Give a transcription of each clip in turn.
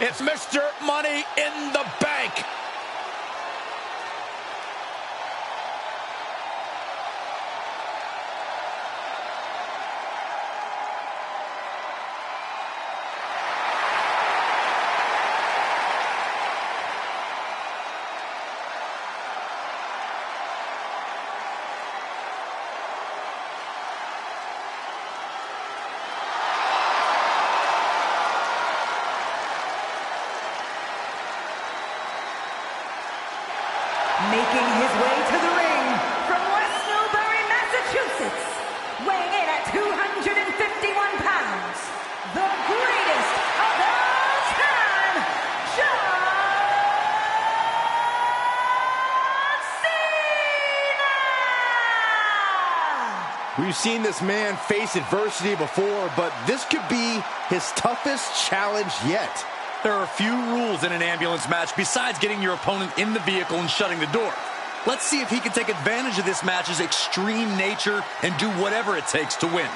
It's Mr. Money in the Bank. Making his way to the ring from West Newbury, Massachusetts, weighing in at 251 pounds, the greatest of all time, John Cena! We've seen this man face adversity before, but this could be his toughest challenge yet. There are few rules in an ambulance match besides getting your opponent in the vehicle and shutting the door. Let's see if he can take advantage of this match's extreme nature and do whatever it takes to win.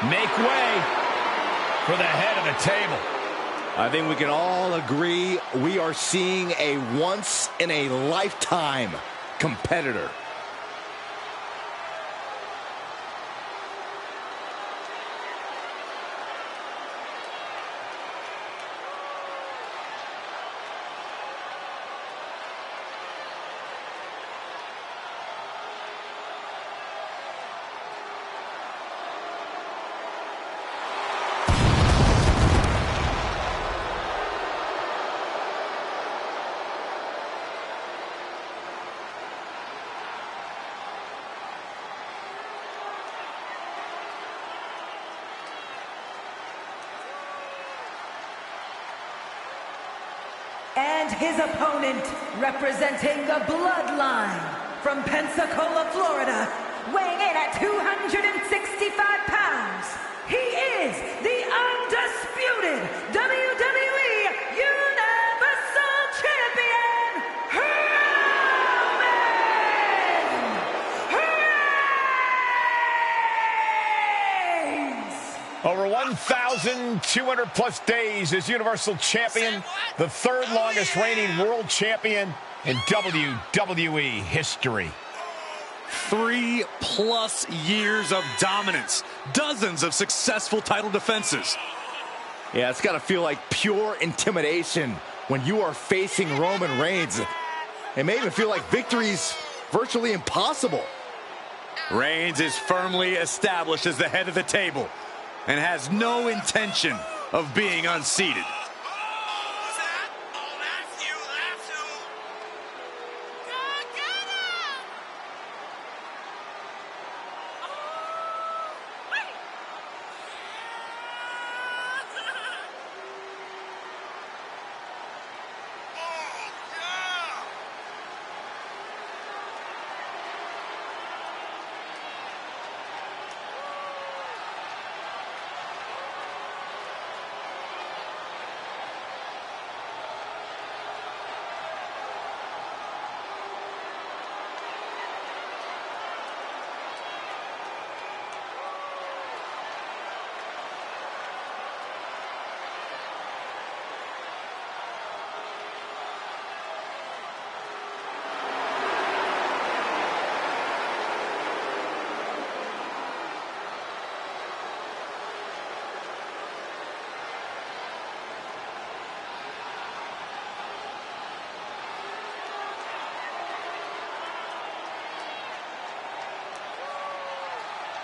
Make way for the head of the table. I think we can all agree we are seeing a once-in-a-lifetime competitor. And his opponent, representing the Bloodline from Pensacola, Florida, weighing in at 265 pounds, he is the undisputed WWE Universal Champion, Rollins! Over 1,200 plus days as Universal Champion, the third longest reigning world champion in WWE history. 3+ years of dominance, dozens of successful title defenses. Yeah, it's got to feel like pure intimidation when you are facing Roman Reigns. It may even feel like victory's virtually impossible. Reigns is firmly established as the head of the table and has no intention of being unseated.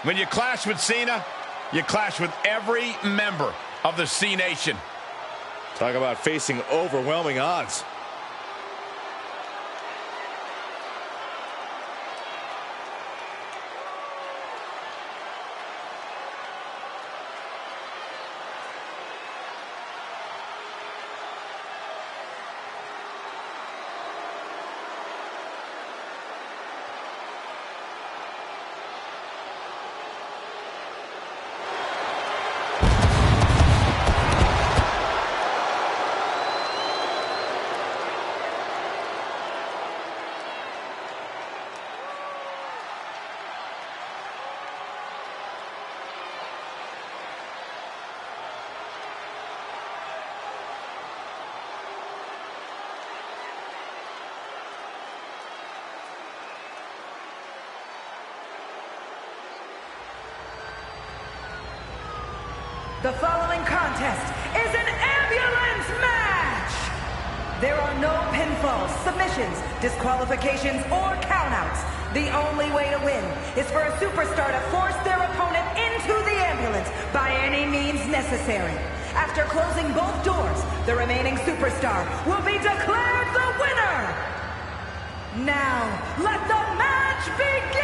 When you clash with Cena, You clash with every member of the C Nation. Talk about facing overwhelming odds. The following contest is an ambulance match. There are no pinfalls, submissions, disqualifications, or countouts. The only way to win is for a superstar to force their opponent into the ambulance by any means necessary. After closing both doors, the remaining superstar will be declared the winner. Now, let the match begin!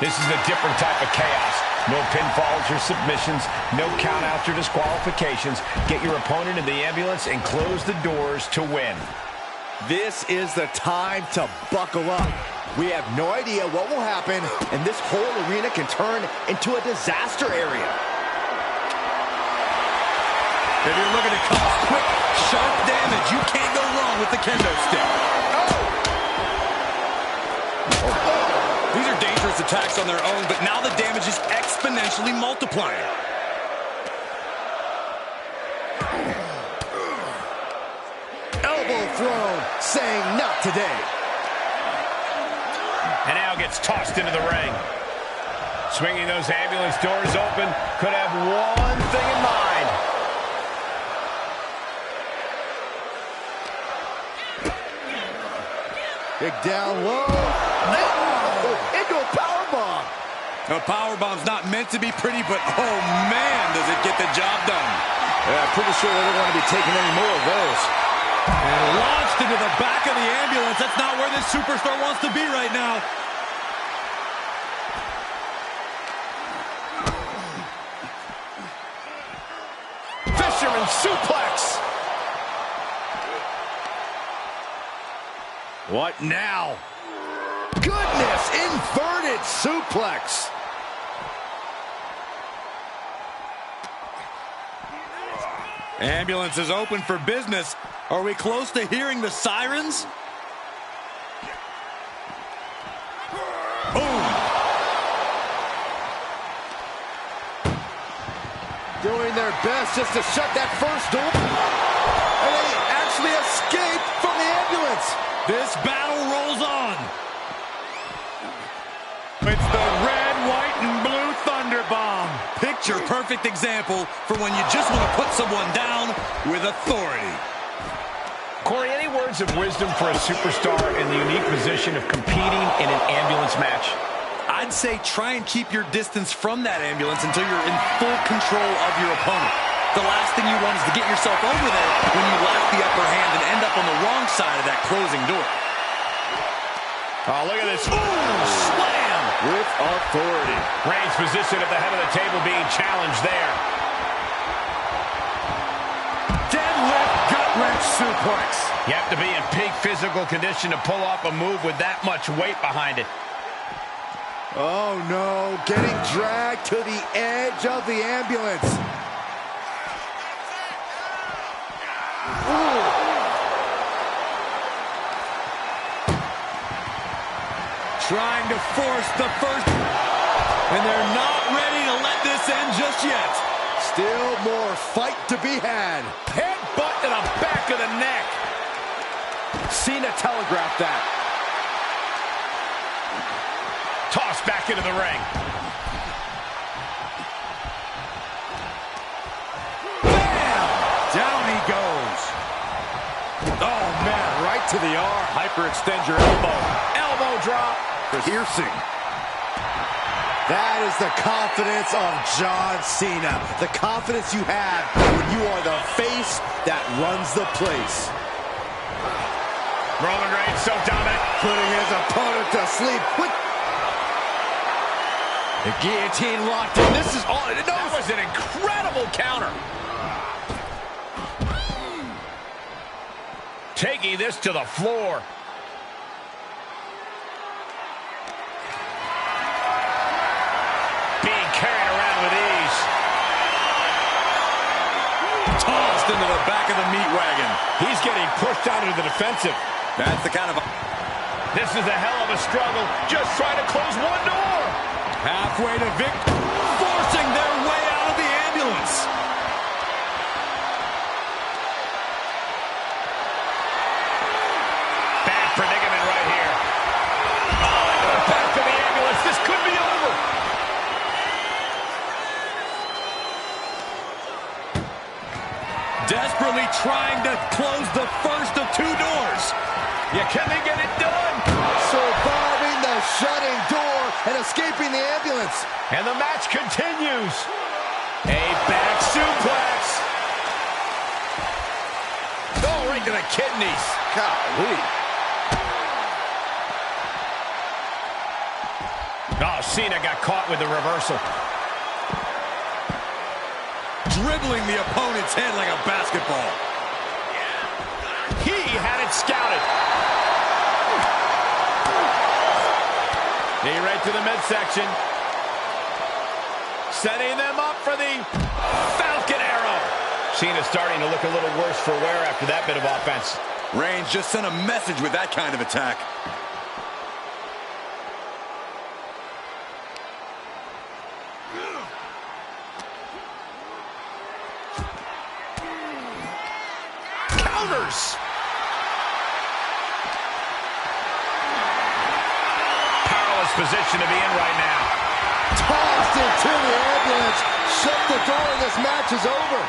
This is a different type of chaos. No pinfalls or submissions, no countouts or disqualifications. Get your opponent in the ambulance and close the doors to win. This is the time to buckle up. We have no idea what will happen, and this whole arena can turn into a disaster area. If you're looking to cause quick, sharp damage, you can't go wrong with the kendo stick. These are dangerous attacks on their own, but now the damage is exponentially multiplying. Elbow thrown, saying not today. And now gets tossed into the ring. Swinging those ambulance doors open, could have one thing in mind. Big down low. Into a powerbomb. A powerbomb's not meant to be pretty, but oh man, does it get the job done. Yeah, I'm pretty sure they don't want to be taking any more of those. And launched into the back of the ambulance. That's not where this superstar wants to be right now. Fisherman suplex. What now? Goodness, inverted suplex. Ambulance is open for business. Are we close to hearing the sirens? Boom! Doing their best just to shut that first door. And they actually escaped from the ambulance. This battle rolls on. It's the red, white, and blue Thunder Bomb. Picture perfect example for when you just want to put someone down with authority. Corey, any words of wisdom for a superstar in the unique position of competing in an ambulance match? I'd say try and keep your distance from that ambulance until you're in full control of your opponent. The last thing you want is to get yourself over there when you lack the upper hand and end up on the wrong side of that closing door. Oh, look at this. Ooh, slam! With authority. Reigns' position at the head of the table being challenged there. Deadlift gut-wrench suplex. You have to be in peak physical condition to pull off a move with that much weight behind it. Oh no, getting dragged to the edge of the ambulance. Ooh. Trying to force the first, and they're not ready to let this end just yet. Still more fight to be had. Headbutt to the back of the neck. Cena telegraphed that. Tossed back into the ring. Bam! Down he goes. to the arm. Hyperextend your elbow. Elbow drop. Piercing. That is the confidence of John Cena. The confidence you have when you are the face that runs the place. Roman Reigns so dominant. Putting his opponent to sleep. The guillotine locked in. This is all. That was an incredible counter. Taking this to the floor. Being carried around with ease. Tossed into the back of the meat wagon. He's getting pushed out into the defensive. That's the kind of... This is a hell of a struggle. Just trying to close one door. Halfway to victory. Forcing their way out of the ambulance. Bad predicament right here. Oh, into the back of the ambulance. This could be over. Desperately trying to close the first of two doors. Yeah, can they get it done? Surviving the shutting door and escaping the ambulance. And the match continues. A back suplex. Oh, right to the kidneys. Golly. Oh, Cena got caught with the reversal. Dribbling the opponent's head like a basketball. He had it scouted. Knee right to the midsection. Setting them up for the Falcon Arrow. Cena's starting to look a little worse for wear after that bit of offense. Reigns just sent a message with that kind of attack. Counters. Powerless position to be in right now. Tossed into the ambulance. Shut the door and this match is over.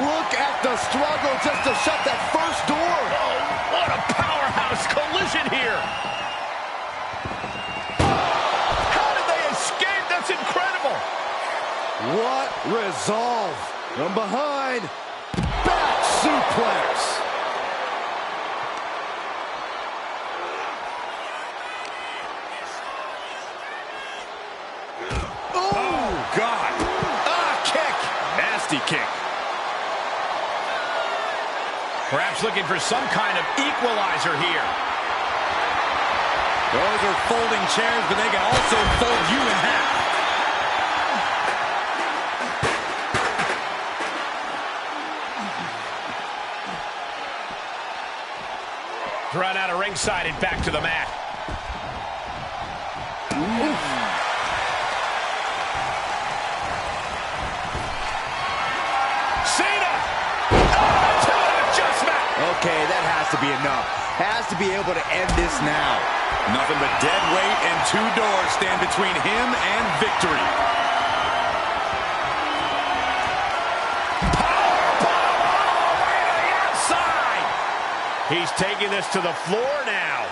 Look at the struggle just to shut that first door. Oh, what a powerhouse collision here. How did they escape? That's incredible. What resolve. From behind. Back suplex. Oh, God. Kick. Nasty kick. Perhaps looking for some kind of equalizer here. Those are folding chairs, but they can also fold you in half. Run out of ringside and back to the mat. Cena! To an adjustment! Okay, that has to be enough. Has to be able to end this now. Nothing but dead weight and two doors stand between him and victory. Powerbomb all the way to the outside! He's taking this to the floor now.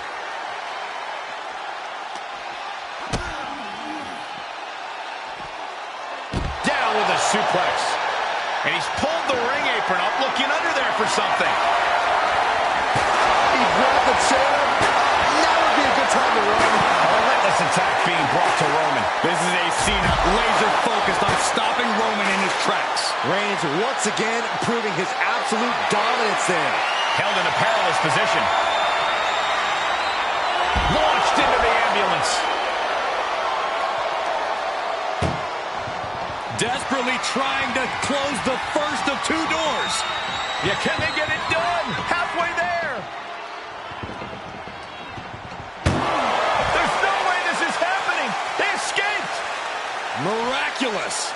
Down with a suplex. And he's pulled the ring apron up, looking under there for something. He grabbed the chair. Now would be a good time to run. A relentless attack being brought to Roman. This is a Cena laser focused on stopping Roman in his tracks. Reigns once again proving his absolute dominance there. Held in a perilous position. Launched into the ambulance. Desperately trying to close the first of two doors. Yeah, can they get it done? Halfway there. There's no way this is happening. They escaped. Miraculous.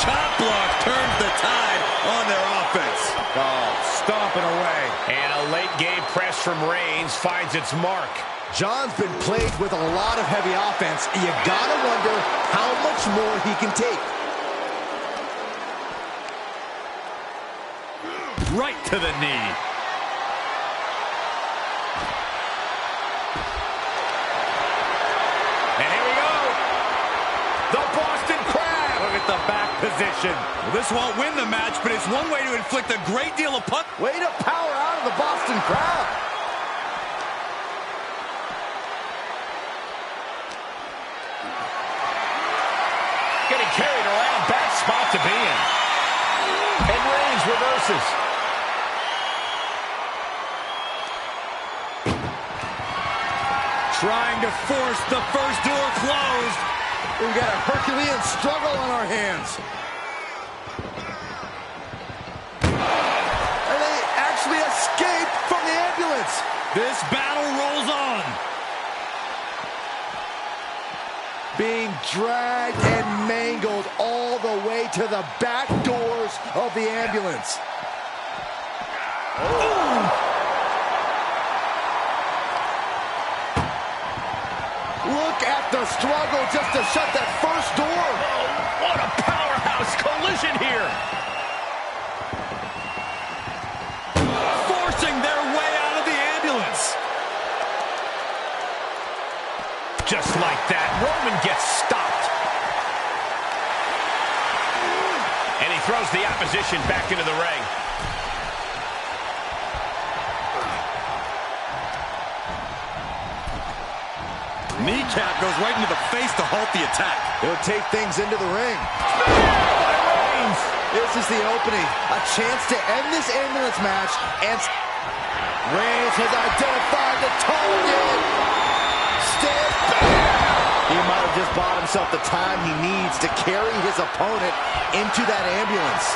Chop block turns the tide on their offense. Oh, stomping away. And a late game press from Reigns finds its mark. John's been plagued with a lot of heavy offense. You gotta wonder how much more he can take. Right to the knee. And here we go. The Boston Crab. Look at the back position. Well, this won't win the match, but it's one way to inflict a great deal of punch. Way to power out of the Boston Crab. Getting carried around. Bad spot to be in. And Reigns reverses. Trying to force the first door closed. We've got a Herculean struggle on our hands. And they actually escape from the ambulance. This battle rolls on. Being dragged and mangled all the way to the back doors of the ambulance. Look at the struggle just to shut that first door. Oh, what a powerhouse collision here. Forcing their way out of the ambulance. Just like that, Roman gets stopped. And he throws the opposition back into the ring. Kneecap goes right into the face to halt the attack. He'll take things into the ring. This is the opening. A chance to end this ambulance match. And Reigns has identified the target. Step back. He might have just bought himself the time he needs to carry his opponent into that ambulance.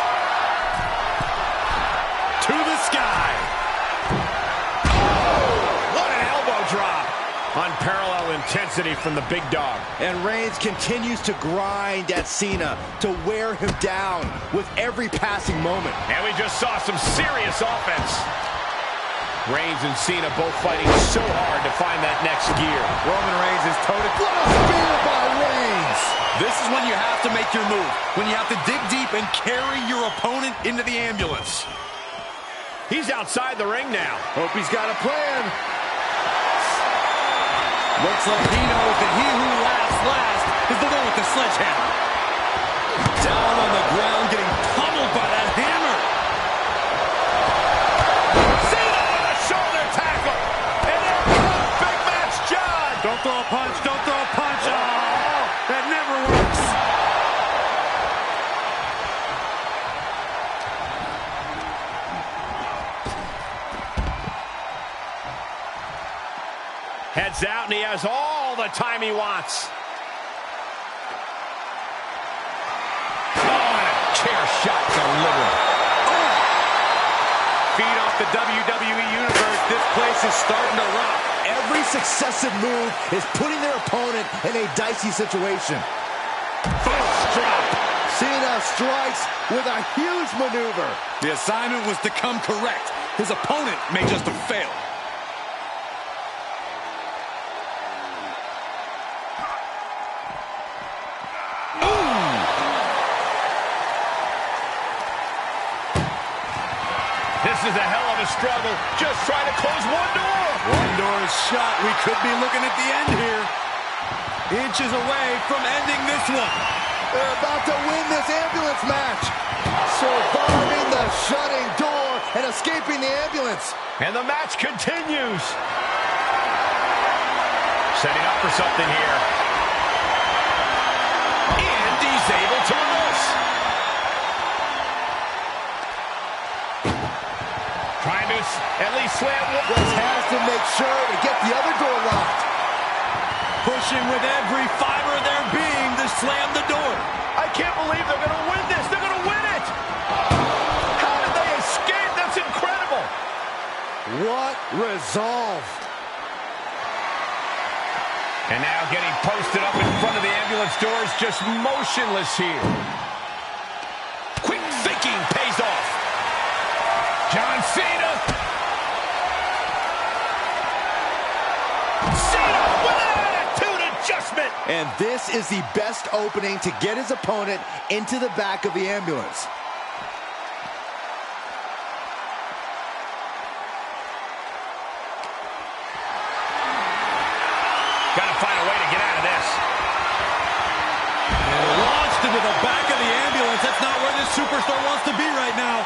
To the sky. Oh, what an elbow drop. Unparalleled intensity from the big dog. And Reigns continues to grind at Cena to wear him down with every passing moment. And we just saw some serious offense. Reigns and Cena both fighting so hard to find that next gear. Roman Reigns is toe-to. What a spear by Reigns! This is when you have to make your move. When you have to dig deep and carry your opponent into the ambulance. He's outside the ring now. Hope he's got a plan. Looks like he knows that he who laughs last is the one with the sledgehammer. Down on the ground, getting pummeled by that hammer. Cena on a shoulder tackle. And there goes Big Match John. Don't throw a punch, don't throw a punch. Oh, that never works. Heads out, and he has all the time he wants. Oh, and a chair shot delivered. Oh. Feed off the WWE Universe. This place is starting to rock. Every successive move is putting their opponent in a dicey situation. First drop. Cena strikes with a huge maneuver. The assignment was to come correct. His opponent may just have failed. This is a hell of a struggle. Just trying to close one door. One door is shut. We could be looking at the end here. Inches away from ending this one. They're about to win this ambulance match. Surviving the shutting door and escaping the ambulance. And the match continues. Setting up for something here. And he's able to reverse. Trying to at least slam one. Just has to make sure to get the other door locked. Pushing with every fiber of their being to slam the door. I can't believe they're going to win this. They're going to win it. How did they escape? That's incredible. What resolve. And now getting posted up in front of the ambulance doors, just motionless here. Quick thinking pays off. John Cena. Cena with an attitude adjustment. And this is the best opening to get his opponent into the back of the ambulance. Got to find a way to get out of this. And launched into the back of the ambulance. That's not where this superstar wants to be right now.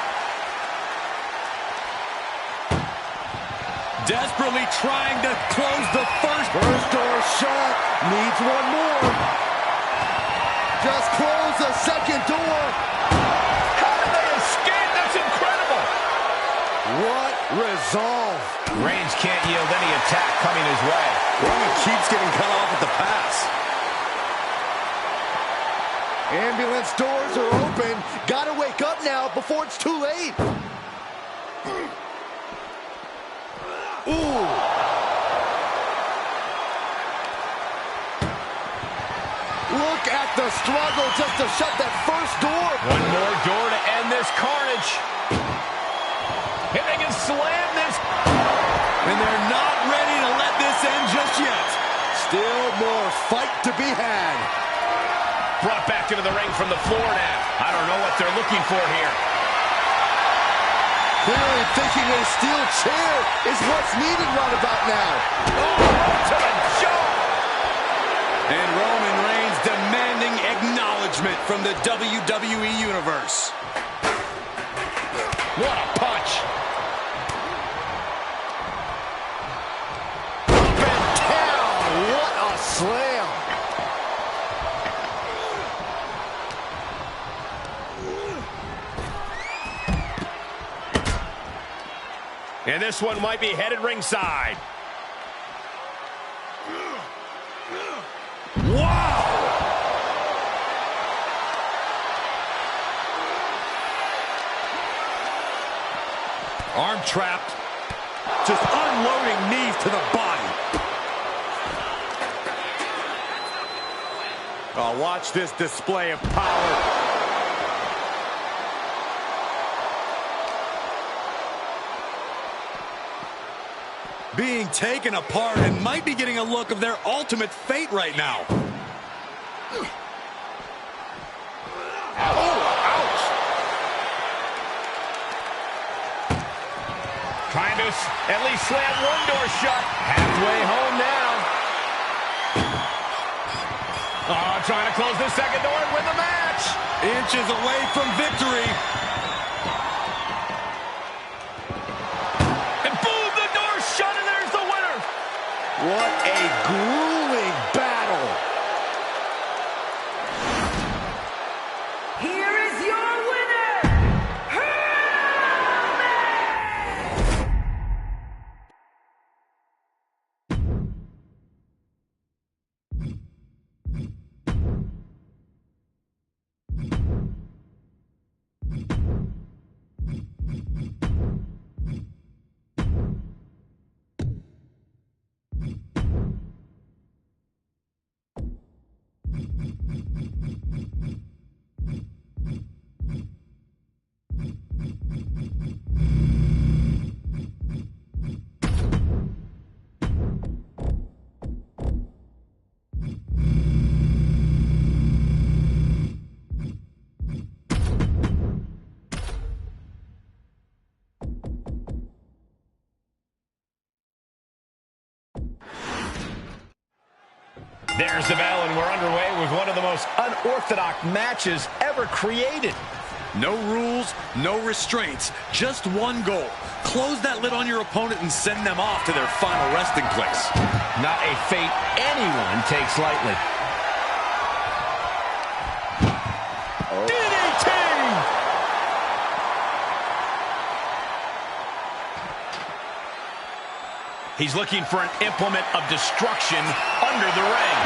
Desperately trying to close the first door shut. Needs one more. Just close the second door. How did they escape? That's incredible. What resolve. Reigns can't yield any attack coming his way. Roman keeps getting cut off at the pass. Ambulance doors are open. Gotta wake up now before it's too late. Ooh. Look at the struggle just to shut that first door. One more door to end this carnage. And they can slam this. And they're not ready to let this end just yet. Still more fight to be had. Brought back into the ring from the floor now. I don't know what they're looking for here. Clearly thinking a steel chair is what's needed right about now. Oh, to the jaw. And Roman Reigns demanding acknowledgement from the WWE Universe. What a punch. Up and down. What a slam. And this one might be headed ringside. Wow! Arm trapped. Just unloading knees to the body. Oh, watch this display of power. Being taken apart and might be getting a look of their ultimate fate right now. Oh, ouch. Trying to at least slam one door shut. Halfway home now. Oh, trying to close the second door and win the match. Inches away from victory. What a grueling battle. Here is your winner, There's the bell, and we're underway with one of the most unorthodox matches ever created. No rules, no restraints, just one goal. Close that lid on your opponent and send them off to their final resting place. Not a fate anyone takes lightly. Oh. DDT! He's looking for an implement of destruction under the ring.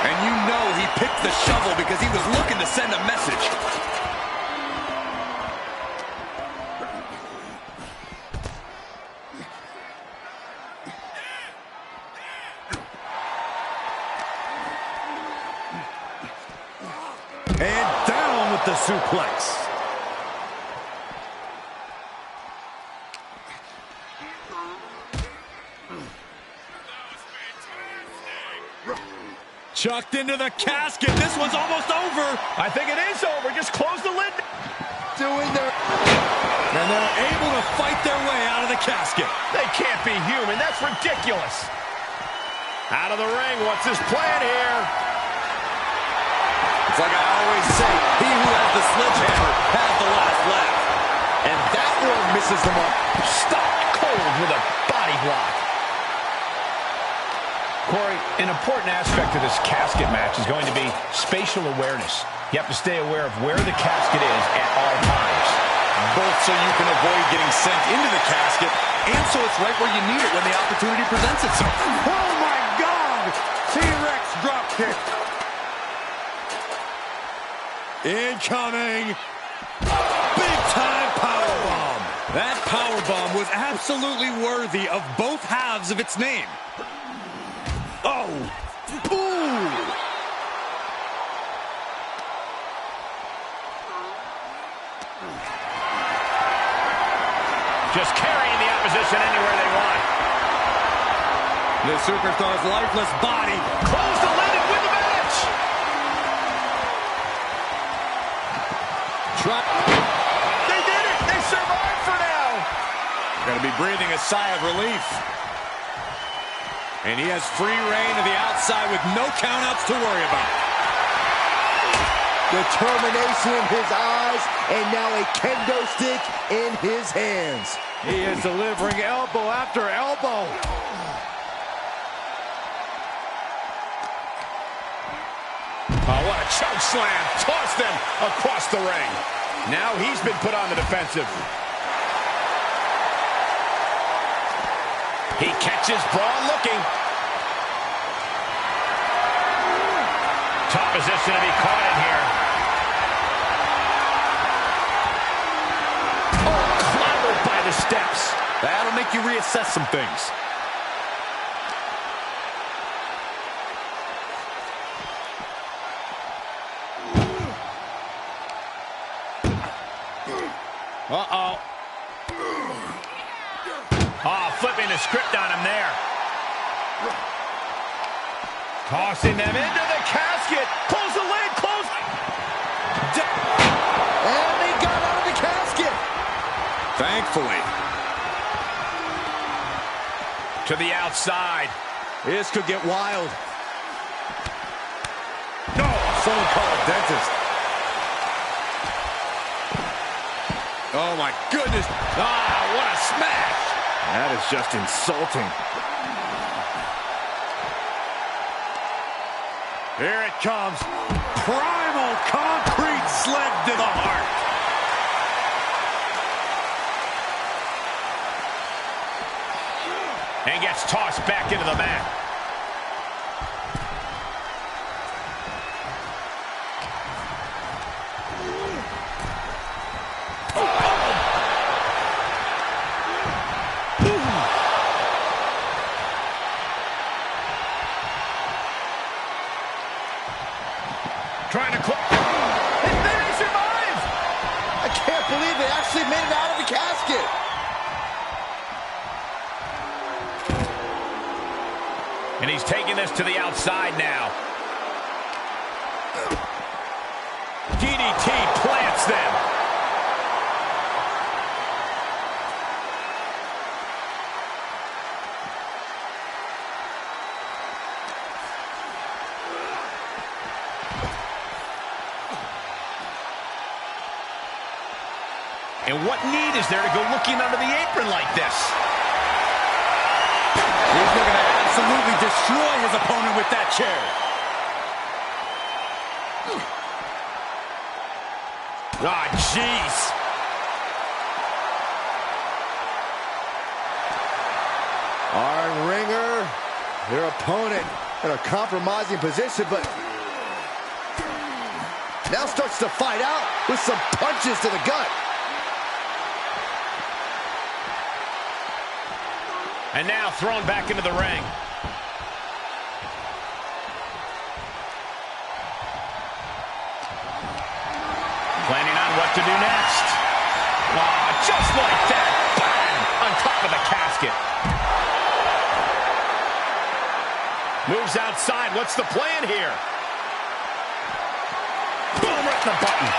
And you know he picked the shovel because he was looking to send a message. And down with the suplex. Chucked into the casket. This one's almost over. I think it is over. Just close the lid. Doing their... And they're able to fight their way out of the casket. They can't be human. That's ridiculous. Out of the ring. What's his plan here? It's like I always say, he who has the sledgehammer has the last laugh. And that one misses the mark. Stopped cold with a body block. Corey, an important aspect of this casket match is going to be spatial awareness. You have to stay aware of where the casket is at all times. Both so you can avoid getting sent into the casket, and so it's right where you need it when the opportunity presents itself. Oh my God! T-Rex drop kick. Incoming. Big time powerbomb. That powerbomb was absolutely worthy of both halves of its name. Oh. Ooh. Just carrying the opposition anywhere they want. The Superstar's lifeless body. Close the lid and win the match. They did it. They survived for now. Going to be breathing a sigh of relief. And he has free reign to the outside with no countouts to worry about. Determination in his eyes, and now a kendo stick in his hands. He is delivering elbow after elbow. Oh, what a choke slam. Tossed them across the ring. Now he's been put on the defensive. He catches Braun looking. Top position to be caught in here. Oh, clobbered by the steps. That'll make you reassess some things. Uh-oh. Oh, flipping the script on him there. Tossing them into the casket. Close the lid, close. And they got out of the casket. Thankfully. To the outside. This could get wild. No, someone call a dentist. Oh my goodness. Ah, what a smash. That is just insulting. Here it comes. Primal concrete sled to the heart. And gets tossed back into the mat. Trying to close. And then he survives. I can't believe they actually made it out of the casket. And he's taking this to the outside now. DDT plants them. And what need is there to go looking under the apron like this? He's looking to absolutely destroy his opponent with that chair. Ah, jeez. Our ringer, their opponent in a compromising position, but now starts to fight out with some punches to the gut. And now thrown back into the ring. Planning on what to do next. Oh, just like that. Bang! On top of the casket. Moves outside. What's the plan here? Boom, right in the button.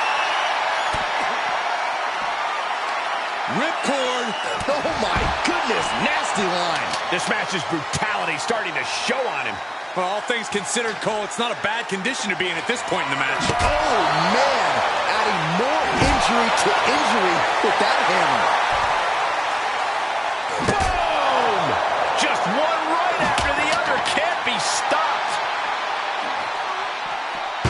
Ripcord. Oh my goodness, nasty line. This match's brutality starting to show on him. Well, all things considered, Cole, it's not a bad condition to be in at this point in the match. Oh man, adding more injury to injury with that hammer. Boom! Just one right after the other. Can't be stopped.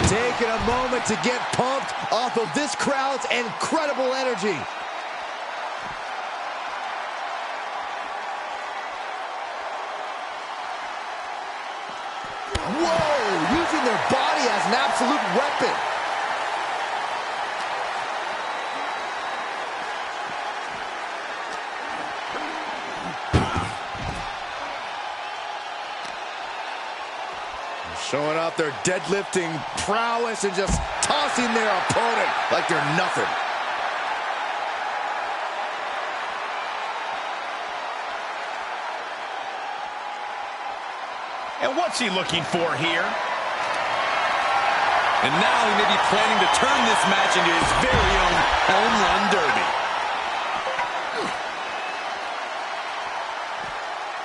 Taking a moment to get pumped off of this crowd's incredible energy. Whoa, using their body as an absolute weapon. Showing off their deadlifting prowess and just tossing their opponent like they're nothing. And what's he looking for here? And now he may be planning to turn this match into his very own home run derby.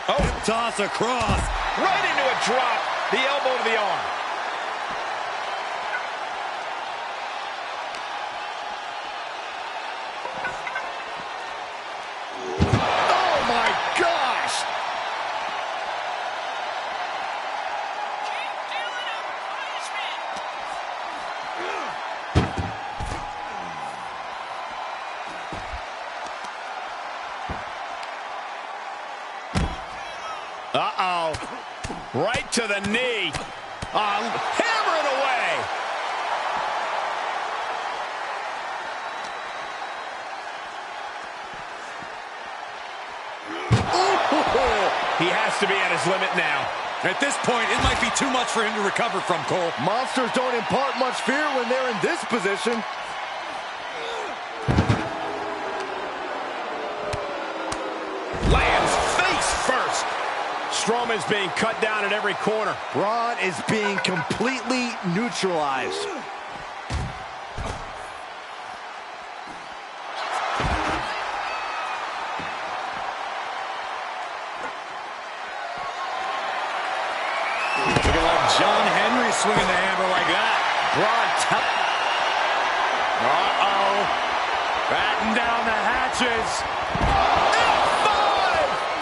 Oh, toss across. Right into a drop. The elbow to the arm. Oh my gosh! Uh-oh. Right to the knee. Hammer it away. He has to be at his limit now. At this point, it might be too much for him to recover from, Cole. Monsters don't impart much fear when they're in this position. Lands face first. Strowman's being cut down at every corner. Braun is being completely neutralized. Looking like John Henry swinging the hammer like that. Braun Batten down the hatches. F5!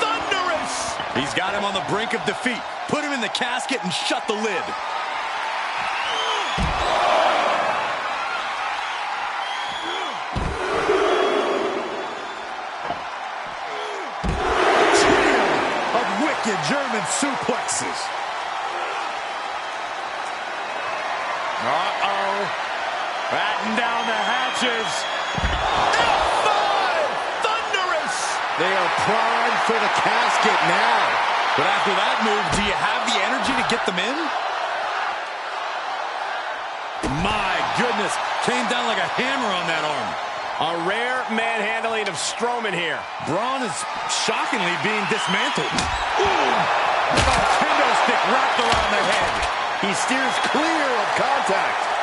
Thunderous! He's got him on the brink of defeat. Put him in the casket and shut the lid. trio of wicked German suplexes. Batten down the hatches. F5! Thunderous! They are primed for the casket now. But after that move, do you have the energy to get them in? My goodness, came down like a hammer on that arm. A rare manhandling of Strowman here. Braun is shockingly being dismantled. Ooh! A kendo stick wrapped around the head. He steers clear of contact.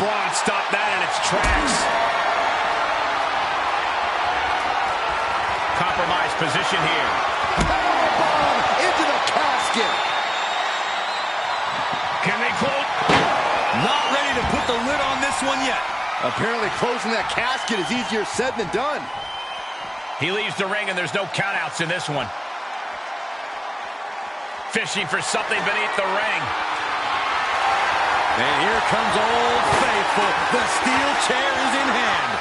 Braun stopped that in its tracks. Compromised position here. Powerbomb into the casket. Can they close? Not ready to put the lid on this one yet. Apparently closing that casket is easier said than done. He leaves the ring and there's no countouts in this one. Fishing for something beneath the ring. And here comes Old Faithful. The steel chair is in hand.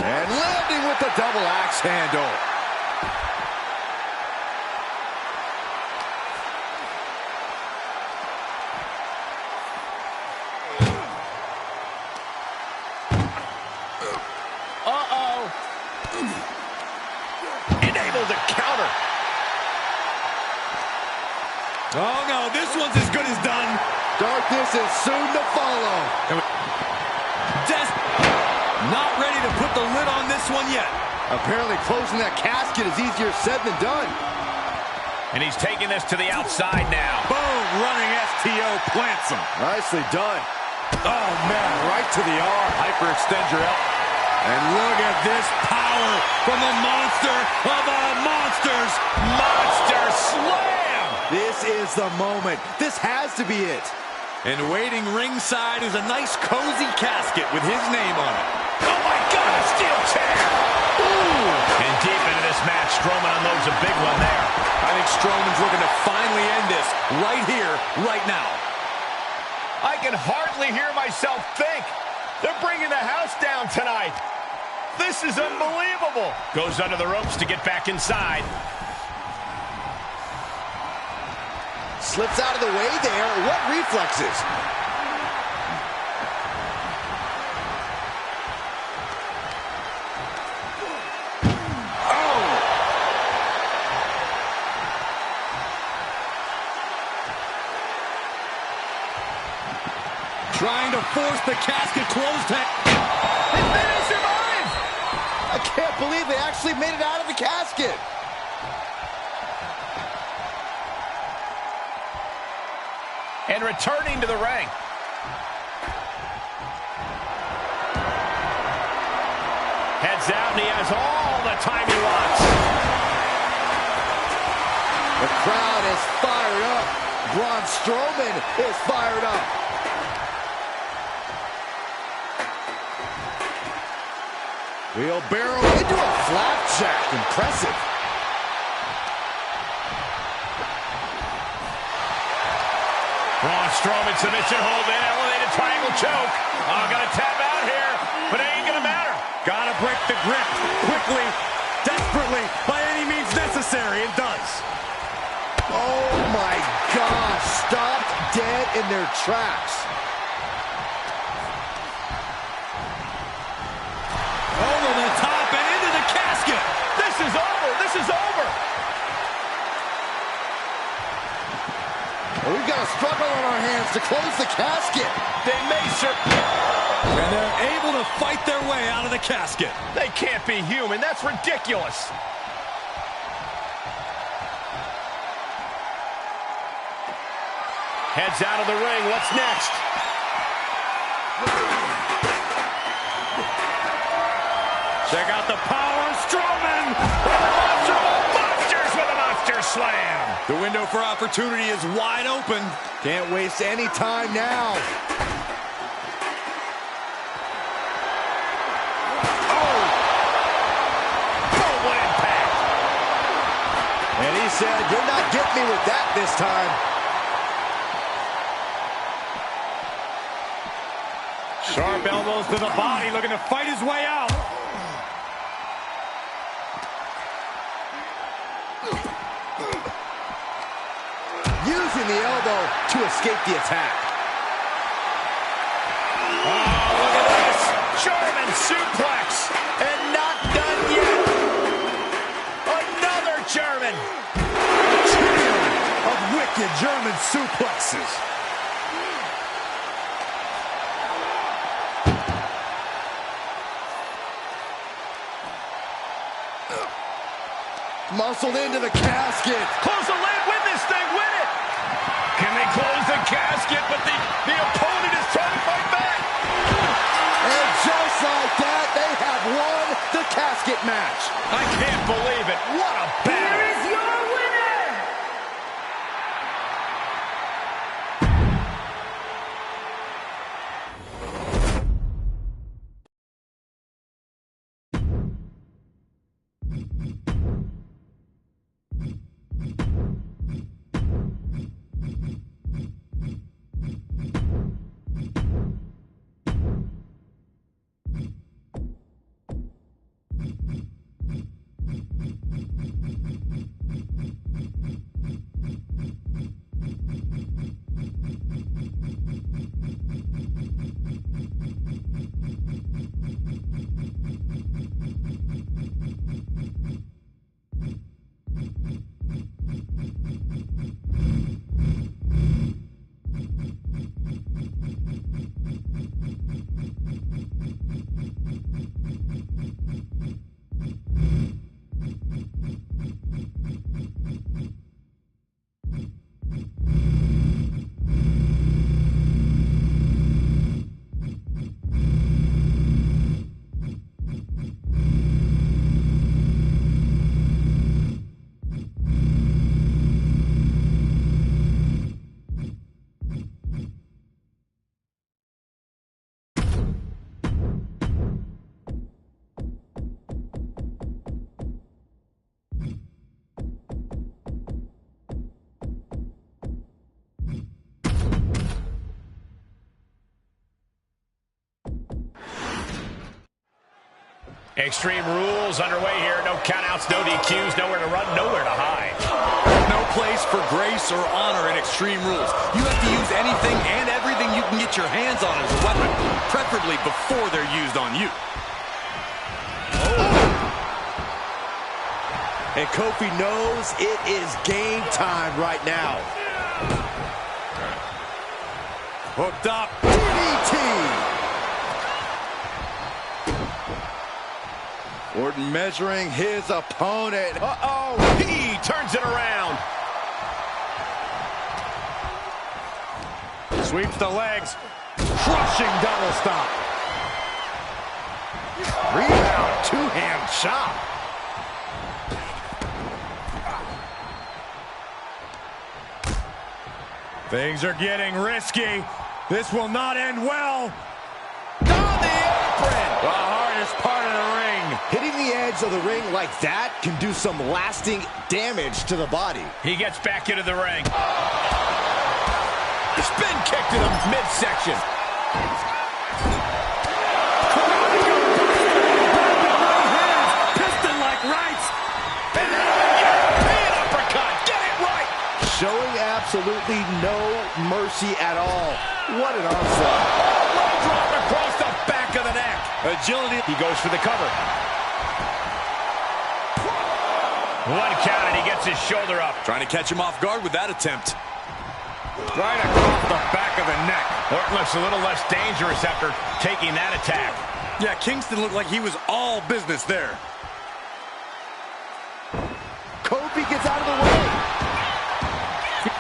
And landing with the double axe handle. Darkness is soon to follow. Not ready to put the lid on this one yet. Apparently closing that casket is easier said than done. And he's taking this to the outside now. Boom, running STO plants him. Nicely done. Oh, man, right to the arm. Hyperextend your elbow. And look at this power from the monster of all monsters. Monster slam! This is the moment. This has to be it. And waiting ringside is a nice cozy casket with his name on it. Oh my God, a steel chair! Ooh! And deep into this match, Strowman unloads a big one there. I think Strowman's looking to finally end this right here, right now. I can hardly hear myself think. They're bringing the house down tonight. This is unbelievable. Goes under the ropes to get back inside. Slips out of the way there. What reflexes? Oh! Trying to force the casket closed. And then he survived! I can't believe they actually made it out of the casket. And returning to the ring. Heads out, and he has all the time he wants. The crowd is fired up. Braun Strowman is fired up. Wheelbarrow into a flapjack. Impressive. Braun Strowman submission hold in, elevated triangle choke. Oh, gonna tap out here, but it ain't gonna matter. Gotta break the grip quickly, desperately, by any means necessary. It does. Oh my gosh, stopped dead in their tracks. Over the top and into the casket. This is over, this is over. Well, we've got a struggle on our hands to close the casket. They may And they're able to fight their way out of the casket. They can't be human, that's ridiculous. Heads out of the ring, what's next? Check out the power of Strowman. Monster of all monsters with a monster slam. The window for opportunity is wide open. Can't waste any time now. Oh, what impact. And he said, "You're not getting me with that this time." Sharp elbows to the body, looking to fight his way out. Using the elbow to escape the attack. Oh, look at this. German suplex. And not done yet. Another German. Trio of wicked German suplexes. Muscled into the casket. Close the lid, win this thing, win it. Can they close the casket? But the opponent is trying to fight back. And just like that, they have won the casket match. I can't believe it. What a battle. Here is your winner! Extreme Rules underway here. No countouts, no DQs, nowhere to run, nowhere to hide. No place for grace or honor in Extreme Rules. You have to use anything and everything you can get your hands on as a weapon, preferably before they're used on you. And Kofi knows it is game time right now. Hooked up. DDT! Orton measuring his opponent. Uh-oh, he turns it around. Sweeps the legs. Crushing double stomp. Rebound, two-hand chop. Things are getting risky. This will not end well. On the apron! The hardest part of the ring. Hitting the edge of the ring like that can do some lasting damage to the body. He gets back into the ring. Spin kick to the midsection. Piston like rights. And then European uppercut. Get it right. Showing absolutely no mercy at all. What an onslaught. Leg drop across the back of the neck. Agility. He goes for the cover. One count and he gets his shoulder up. Trying to catch him off guard with that attempt. Right across the back of the neck. Orton looks a little less dangerous after taking that attack. Yeah, Kingston looked like he was all business there. Kofi gets out of the way.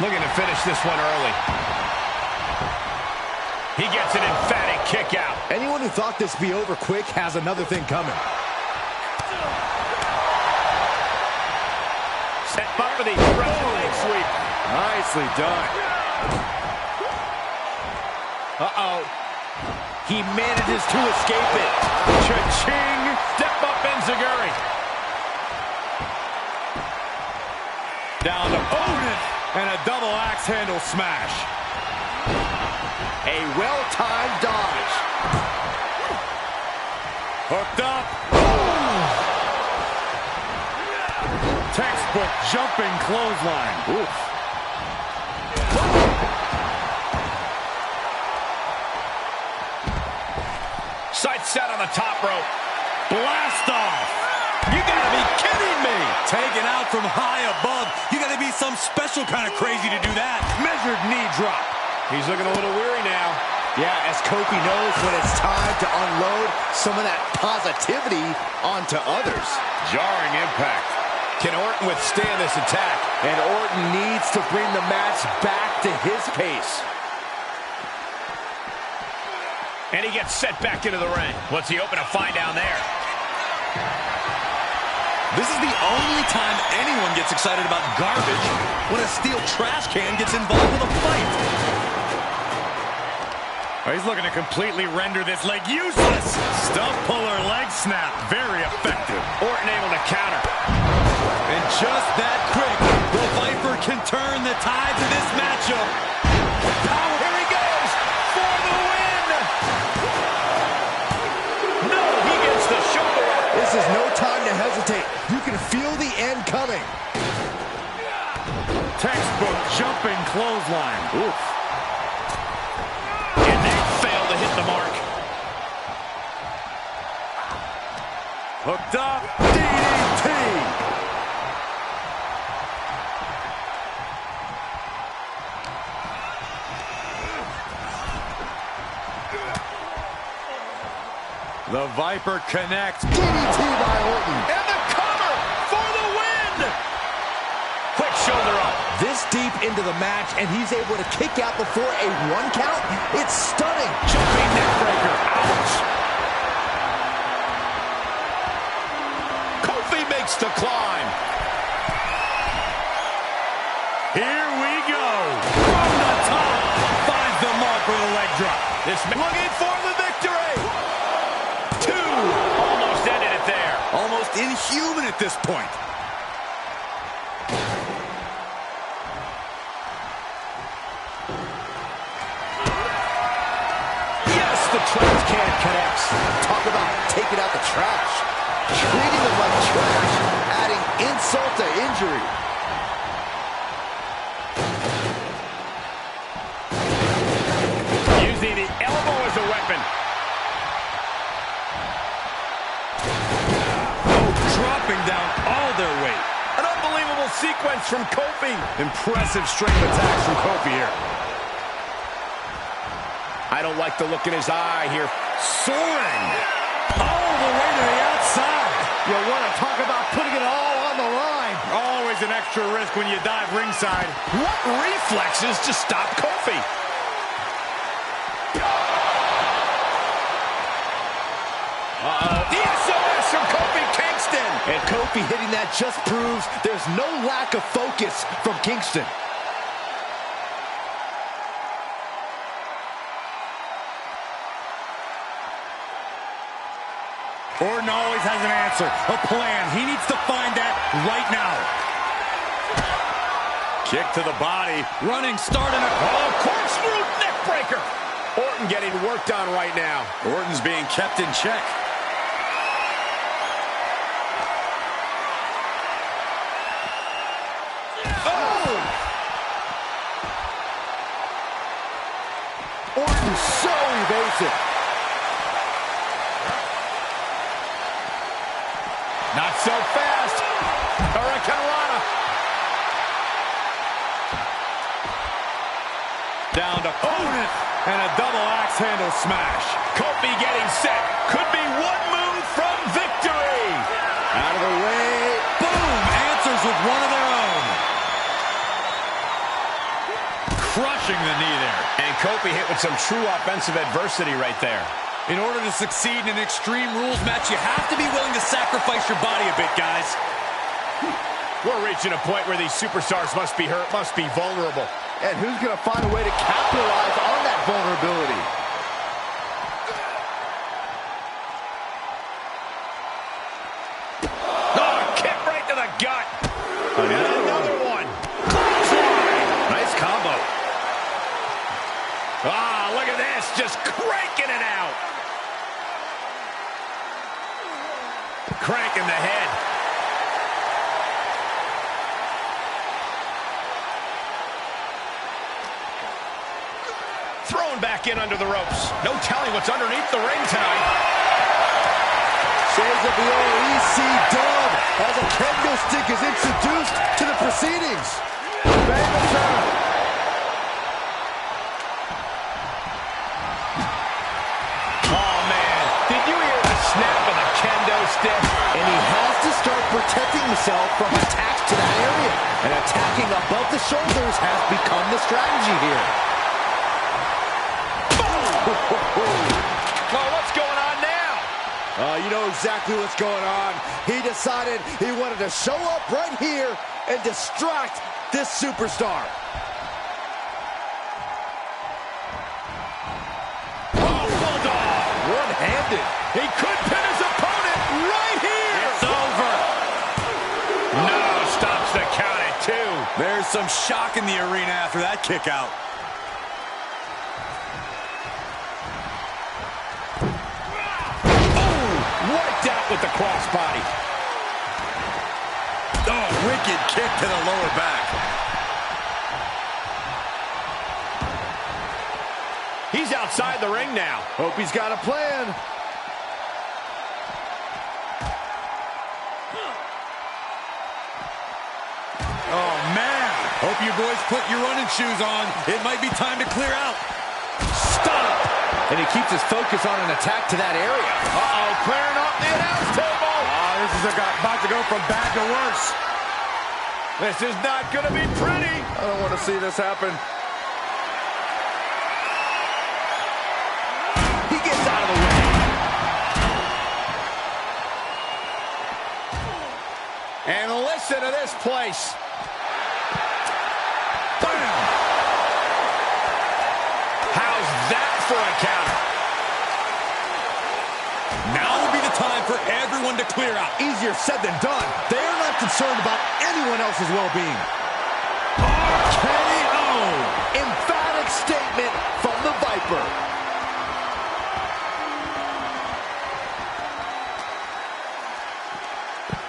Looking to finish this one early. He gets an emphatic kick out. Anyone who thought this would be over quick has another thing coming. Set up for the leg sweep. Nicely done. Uh-oh. He manages to escape it. Cha-ching. Step up enziguri. Down to Odin. And a double axe handle smash. A well-timed dodge. Hooked up. Textbook jumping clothesline. Oof. Sights set on the top rope. Blast off. You gotta be kidding me! Taken out from high above. You gotta be some special kind of crazy to do that. Measured knee drop. He's looking a little weary now. Yeah, as Kofi knows when it's time to unload some of that positivity onto others. Jarring impact. Can Orton withstand this attack? And Orton needs to bring the match back to his pace. And he gets set back into the ring. What's he hoping to find down there? This is the only time anyone gets excited about garbage when a steel trash can gets involved with a fight. He's looking to completely render this leg useless. Stump puller leg snap. Very effective. Orton able to counter. And just that quick, the Viper can turn the tides of this matchup. Power, here he goes for the win. No, he gets the shoulder up. This is no time to hesitate. You can feel the end coming. Textbook jumping clothesline. Oof. And they fail to hit the mark. Hooked up. DDT. The Viper connects. DDT by Orton. And the cover for the win. Quick shoulder up. This deep into the match, and he's able to kick out before a 1 count. It's stunning. Jumping neck breaker. Ouch. Kofi makes the climb. Here we go. From the top. Finds the mark with a leg drop. This looking for the victory. 2. Almost ended it there. Almost inhuman at this point. Yes, the the trash can connects. Talk about taking out the trash. Treating them like trash, adding insult to injury. Using the elbow as a weapon. Oh, dropping down all their weight. An unbelievable sequence from Kofi. Impressive string of attacks from Kofi here. I don't like the look in his eye here. Soaring. All the way to the outside. You want to talk about putting it all on the line. Always an extra risk when you dive ringside. What reflexes to stop Kofi? The SOS from Kofi Kingston. And Kofi hitting that just proves there's no lack of focus from Kingston. Orton always has an answer, a plan. He needs to find that right now. Kick to the body. Running, starting a... Oh, corkscrew neck breaker. Orton getting worked on right now. Orton's being kept in check. Oh! Orton's so evasive. Not so fast. Hurricanrana. Down to opponent. And a double axe handle smash. Kofi getting set. Could be one move from victory. Out of the way. Boom! Answers with one of their own. Crushing the knee there. And Kofi hit with some true offensive adversity right there. In order to succeed in an Extreme Rules match, you have to be willing to sacrifice your body a bit, guys. We're reaching a point where these superstars must be hurt, must be vulnerable. And who's going to find a way to capitalize on that vulnerability? Oh, kick right to the gut. And another one. Nice combo. Ah, look at this, just cranking it out. Cranking the head. Thrown back in under the ropes. No telling what's underneath the ring tonight. Shades of the old EC dub as a kendo stick is introduced to the proceedings. Famous Oh, man. Did you hear the snap of the kendo stick? And he has to start protecting himself from attacks to that area. And attacking above the shoulders has become the strategy here. Oh, what's going on now? You know exactly what's going on. He decided he wanted to show up right here and distract this superstar. Oh, bulldog. One-handed. He could pin his opponent right here. It's over. No, stops the count at 2. There's some shock in the arena after that kick out. Wiped out with the crossbody. Oh, wicked kick to the lower back. He's outside the ring now. Hope he's got a plan. Oh, man. Hope you boys put your running shoes on. It might be time to clear out. Stop! And he keeps his focus on an attack to that area. Uh-oh, clearing off the announce table. This is about to go from bad to worse. This is not going to be pretty. I don't want to see this happen. He gets out of the way. And listen to this place. Bam! How's that for a counter? Now would be the time for everyone to clear out. Easier said than done. They are not concerned about anyone else's well-being. KO! Emphatic statement from the Viper.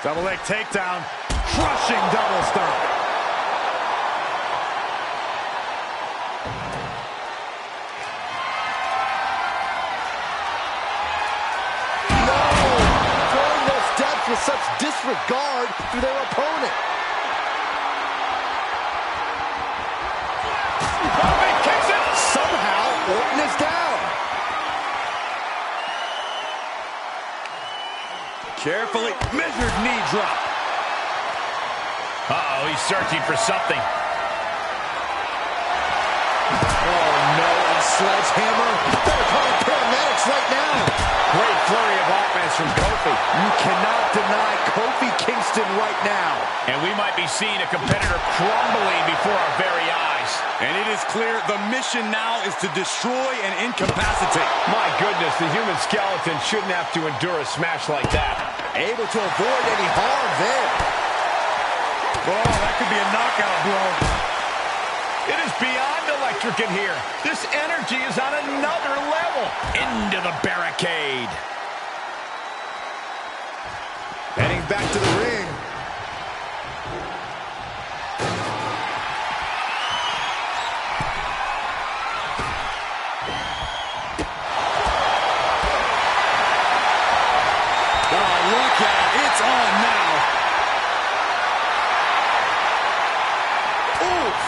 Double leg takedown. Crushing double stomp. No! Throwing those steps with such disregard for their opponent. Kicks it. Somehow, Orton is down. Carefully measured knee drop. Uh-oh, he's searching for something. Oh no, a sledgehammer. Better call paramedics right now. Great flurry of offense from Kofi. You cannot deny Kofi Kingston right now. And we might be seeing a competitor crumbling before our very eyes. And it is clear the mission now is to destroy and incapacitate. My goodness, the human skeleton shouldn't have to endure a smash like that. Able to avoid any harm there. Oh, that could be a knockout blow. It is beyond electric in here. This energy is on another level. Into the barricade. Heading back to the ring. Oh, look at it. It's on now. Oof.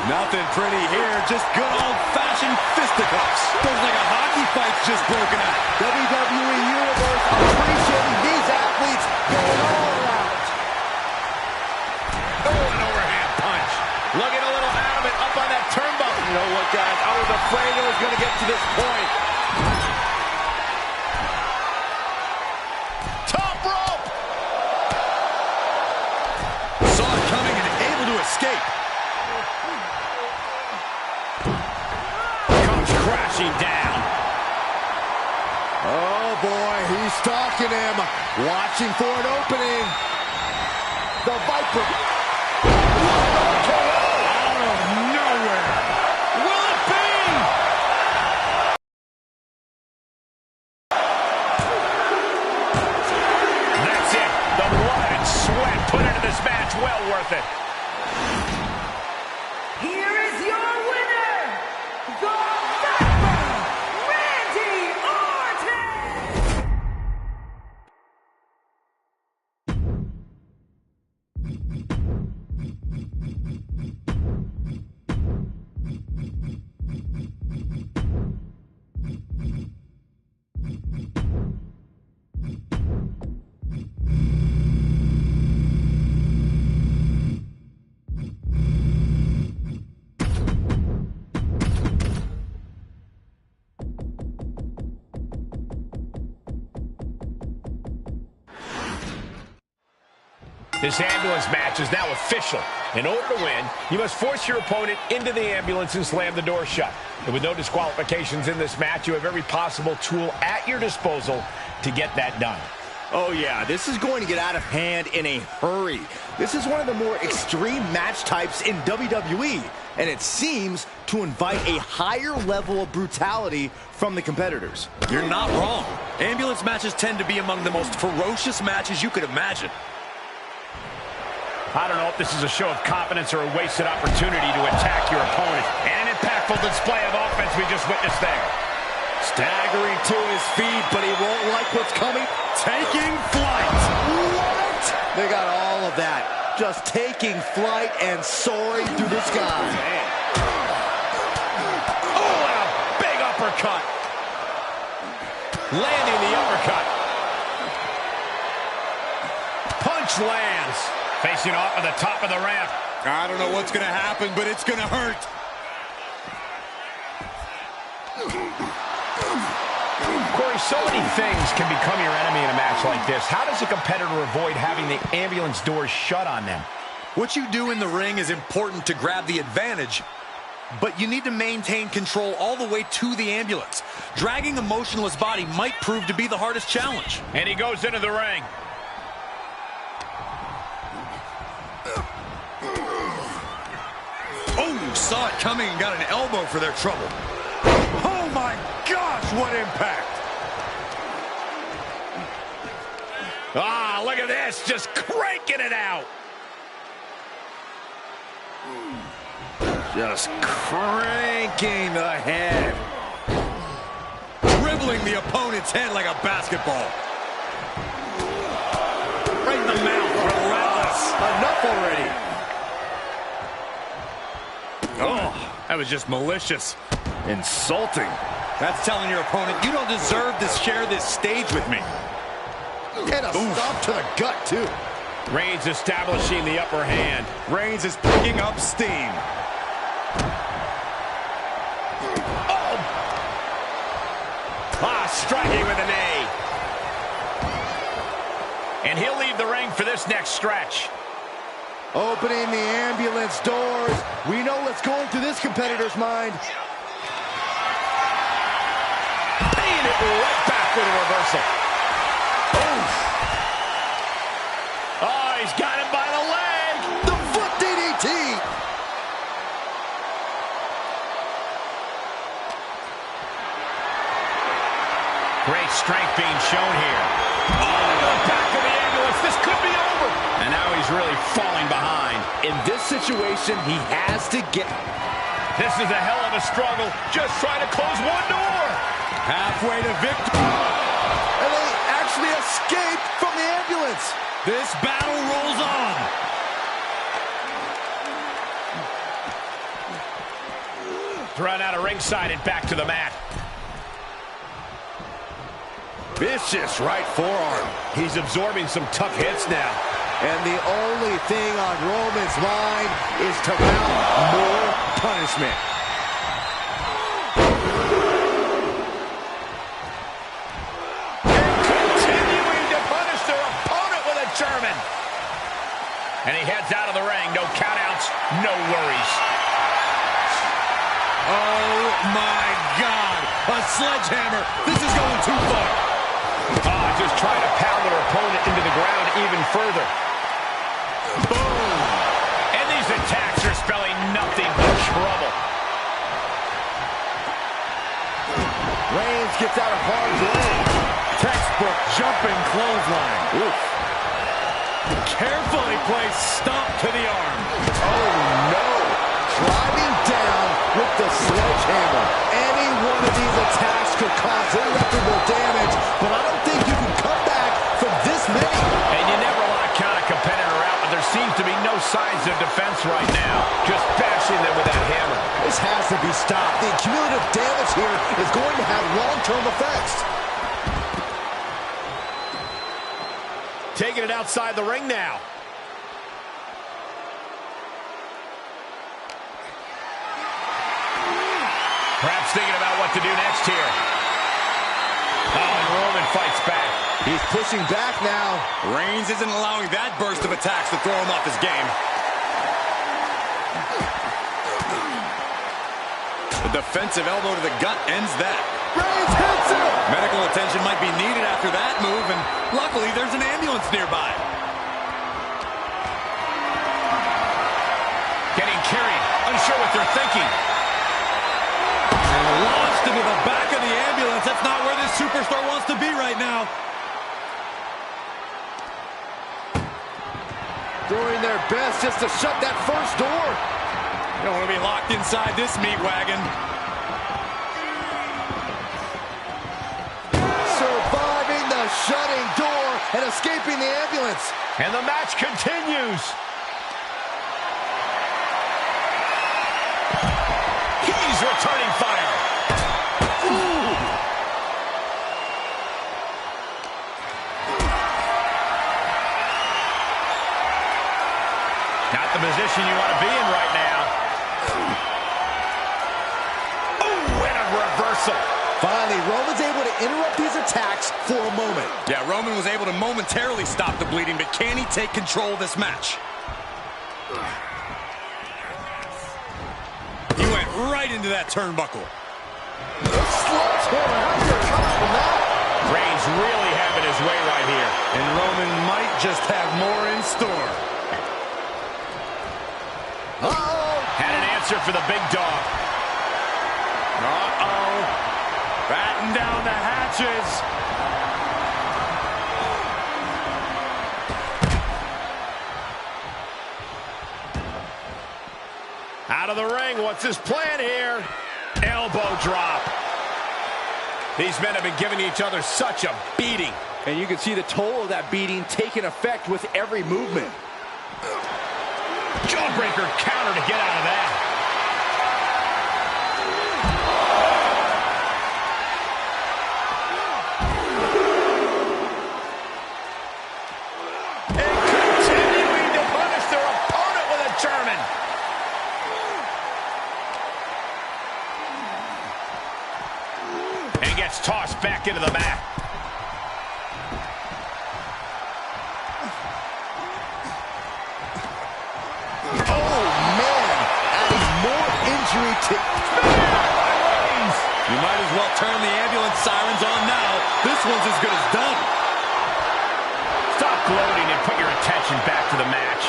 Nothing pretty here. Just good old-fashioned fisticuffs. Feels like a hockey fight's just broken out. WWE Universe appreciating these athletes going all out. Oh, an overhand punch. Lugging a little out of it up on that turnbuckle. You know what, guys? I was afraid it was going to get to this point. Top rope. Saw it coming and able to escape. Comes crashing down. Oh, boy, he's stalking him. Watching for an opening. The Viper. Out of nowhere. Will it be? That's it. The blood and sweat put into this match. Well worth it. Here is your winner, the Viper, Randy Orton! This ambulance match is now official. In order to win, you must force your opponent into the ambulance and slam the door shut. And with no disqualifications in this match, you have every possible tool at your disposal to get that done. Oh, yeah, this is going to get out of hand in a hurry. This is one of the more extreme match types in WWE, and it seems to invite a higher level of brutality from the competitors. You're not wrong. Ambulance matches tend to be among the most ferocious matches you could imagine. I don't know if this is a show of confidence or a wasted opportunity to attack your opponent. And an impactful display of offense we just witnessed there. Staggering to his feet, but he won't like what's coming. Taking flight. What? They got all of that. Just taking flight and soaring through the sky. Oh, and a big uppercut. Landing the uppercut. Punch lands. Facing off at the top of the ramp. I don't know what's going to happen, but it's going to hurt. Corey, so many things can become your enemy in a match like this. How does a competitor avoid having the ambulance doors shut on them? What you do in the ring is important to grab the advantage, but you need to maintain control all the way to the ambulance. Dragging a motionless body might prove to be the hardest challenge. And he goes into the ring. Oh, saw it coming and got an elbow for their trouble. Oh my gosh, what impact! Ah, look at this, just cranking it out. Just cranking the head. Dribbling the opponent's head like a basketball. Right in the mouth, relentless. Enough already. Oh, that was just malicious. Insulting. That's telling your opponent, you don't deserve to share this stage with me. And a stomp to the gut, too. Reigns establishing the upper hand. Reigns is picking up steam. Striking with a knee. And he'll leave the ring for this next stretch. Opening the ambulance doors. We know what's going through this competitor's mind. Paying it right back with a reversal. Oh, he's got him by the leg. The foot DDT. Great strength being shown here. Oh, the back of the ambulance. This could be over. And now he's really falling behind. In this situation, he has to get... This is a hell of a struggle. Just trying to close one door. Halfway to victory. And they actually escaped from the ambulance. This battle rolls on. Thrown out of ringside and back to the mat. Vicious right forearm. He's absorbing some tough hits now. And the only thing on Roman's mind is to mount more punishment. And continuing to punish their opponent with a German. And he heads out of the ring. No countouts, no worries. Oh, my God. A sledgehammer. This is going too far. Just trying to pound their opponent into the ground even further. Boom! And these attacks are spelling nothing but trouble. Reigns gets out of harm's way. Textbook jumping clothesline. Oof. Carefully placed stomp to the arm. Oh, no. Driving down with the sledgehammer. Any one of these attacks could cause irreparable damage, but I don't think you can come back from this many. And you never want to count a competitor out, but there seems to be no signs of defense right now. Just bashing them with that hammer. This has to be stopped. The cumulative damage here is going to have long-term effects. Taking it outside the ring now. Perhaps thinking about what to do next here. Oh, and Roman fights back. He's pushing back now. Reigns isn't allowing that burst of attacks to throw him off his game. The defensive elbow to the gut ends that. Reigns hits him! Medical attention might be needed after that move, and luckily there's an ambulance nearby. Getting carried, unsure what they're thinking. And launched into the back of the ambulance. That's not where this superstar wants to be right now. Doing their best just to shut that first door. You don't want to be locked inside this meat wagon. Surviving the shutting door and escaping the ambulance. And the match continues. He's returning fire. Ooh. Not the position you want to be in right now. Oh, and a reversal. Finally, Roman's able to interrupt these attacks for a moment. Yeah, Roman was able to momentarily stop the bleeding, but can he take control of this match? He went right into that turnbuckle. Reigns really having his way right here. And Roman might just have more in store. Uh-oh. Had an answer for the big dog. Uh-oh. Batten down the hatches. Out of the ring, what's his plan here? Elbow drop. These men have been giving each other such a beating. And you can see the toll of that beating taking effect with every movement. Jawbreaker counter to get out of that. And continuing to punish their opponent with a German. And gets tossed back into the mat. You might as well turn the ambulance sirens on now. This one's as good as done. Stop gloating and put your attention back to the match.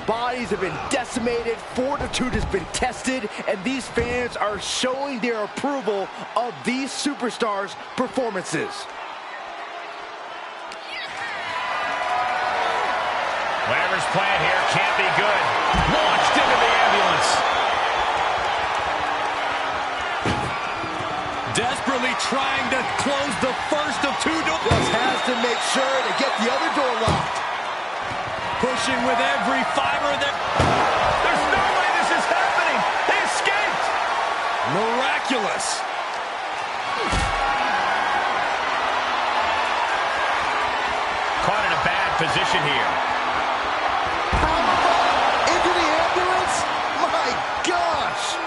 Bodies have been decimated, fortitude has been tested, and these fans are showing their approval of these superstars' performances. Whatever's planned here can't be good. Launched into the ambulance. Desperately trying to close the first of two doors. Just has to make sure to get the other door locked. Pushing with every fiber that... There's no way this is happening. They escaped. Miraculous. Caught in a bad position here. Into the ambulance? My gosh!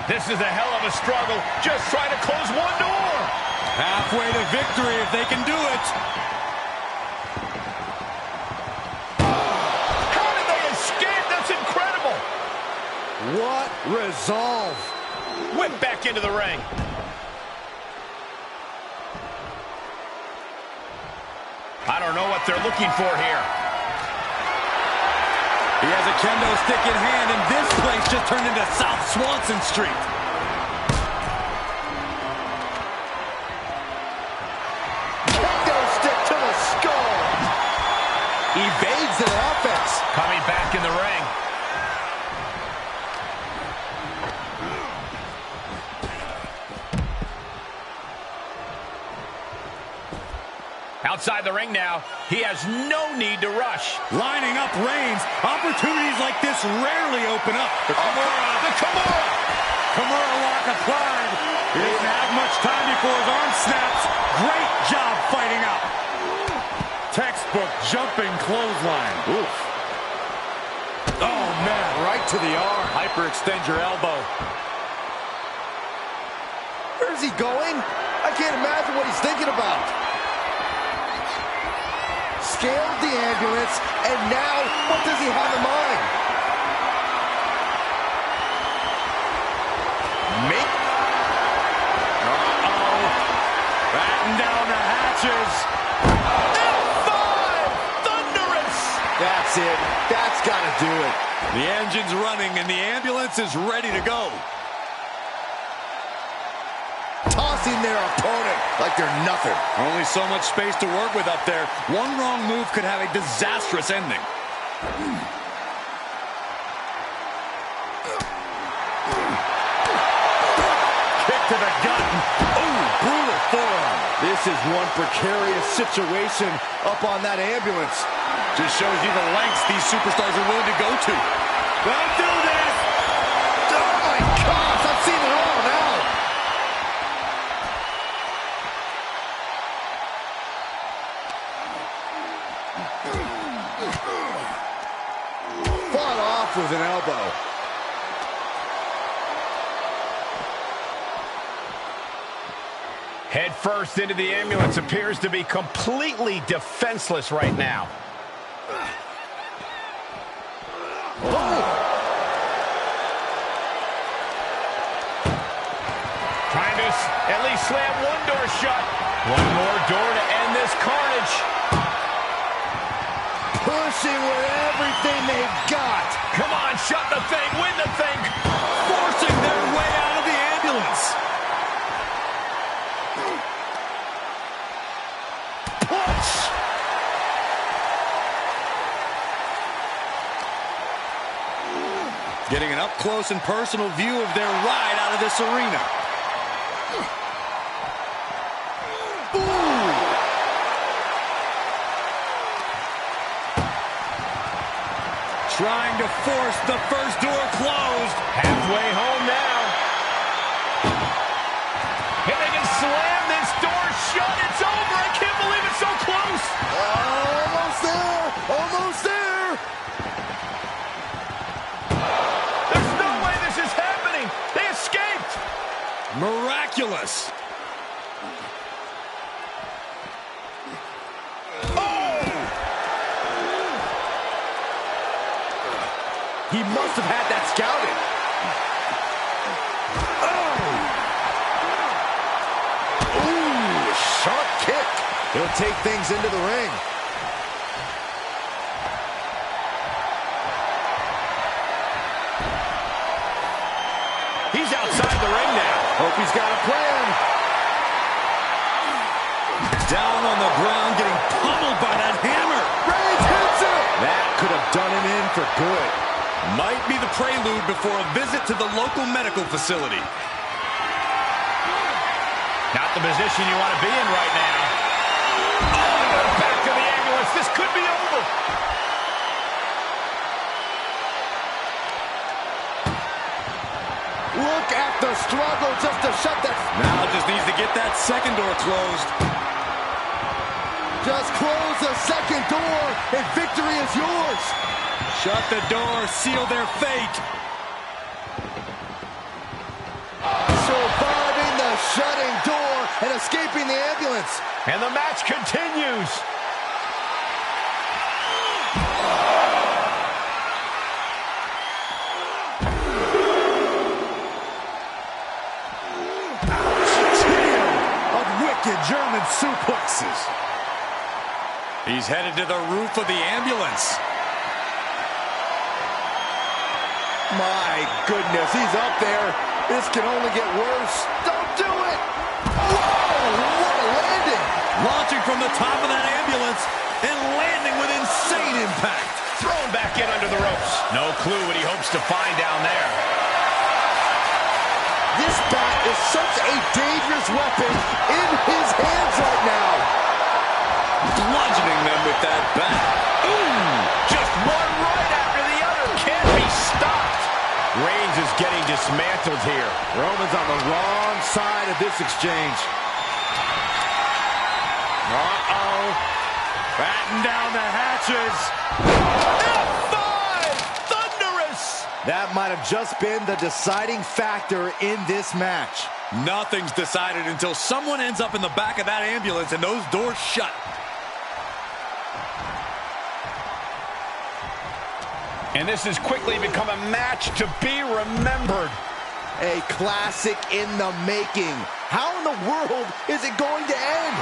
This is a hell of a struggle. Just trying to close one door. Halfway to victory if they can do it. How did they escape? That's incredible. What resolve. Whip back into the ring. I don't know what they're looking for here. He has a kendo stick in hand, and this place just turned into South Swanson Street. Kendo stick to the skull. Evades their offense. Coming back in the ring. Outside the ring now, he has no need to rush. Lining up Reigns. Opportunities like this rarely open up. The Kimura lock applied. He didn't have much time before his arm snaps. Great job fighting out. Textbook jumping clothesline. Oof. Oh, man, right to the arm. Hyperextend your elbow. Where's he going? I can't imagine what he's thinking about. Scaled the ambulance, and now what does he have in mind? Batten down the hatches. F5! Thunderous! That's it. That's got to do it. The engine's running, and the ambulance is ready to go. Tossing their opponent like they're nothing. Only so much space to work with up there. One wrong move could have a disastrous ending. Kick to the gut. Ooh, brutal forearm. This is one precarious situation up on that ambulance. Just shows you the lengths these superstars are willing to go to. Don't do this! Oh my gosh, I've seen it all now. Fought off with an elbow. Head first into the ambulance, appears to be completely defenseless right now. Trying to at least slam one door shut. One more door to end this carnage. Pushing with everything they've got. Come on, shut the thing, win the thing. Forcing their way out of the ambulance. Push. Getting an up-close and personal view of their ride out of this arena. Ooh. Trying to force the first door closed. Halfway home now. And they can slam this door shut. It's over. I can't believe it's so close. Almost there. Almost there. There's no way this is happening. They escaped. Miraculous. He must have had that scouted. Oh! Ooh, sharp kick. He'll take things into the ring. He's outside the ring now. Hope he's got a plan. Down on the ground, getting pummeled by that hammer. Reigns hits it. That could have done him in for good. Might be the prelude before a visit to the local medical facility. Not the position you want to be in right now. Oh, back to the ambulance. This could be over. Look at the struggle just to shut that. Now just needs to get that second door closed. Just close the second door and victory is yours. Shut the door, seal their fate. Surviving the shutting door and escaping the ambulance. And the match continues. Trio of wicked German suplexes. He's headed to the roof of the ambulance. My goodness, he's up there. This can only get worse. Don't do it! Whoa, what a landing! Launching from the top of that ambulance and landing with insane impact. Thrown back in under the ropes. No clue what he hopes to find down there. This bat is such a dangerous weapon in his hands right now. Bludgeoning them with that bat. Ooh, just one right after the other. Can't be stopped. Reigns is getting dismantled here. Roman's on the wrong side of this exchange. Uh-oh. Batten down the hatches. F5! Thunderous! That might have just been the deciding factor in this match. Nothing's decided until someone ends up in the back of that ambulance and those doors shut. And this has quickly become a match to be remembered. A classic in the making. How in the world is it going to end?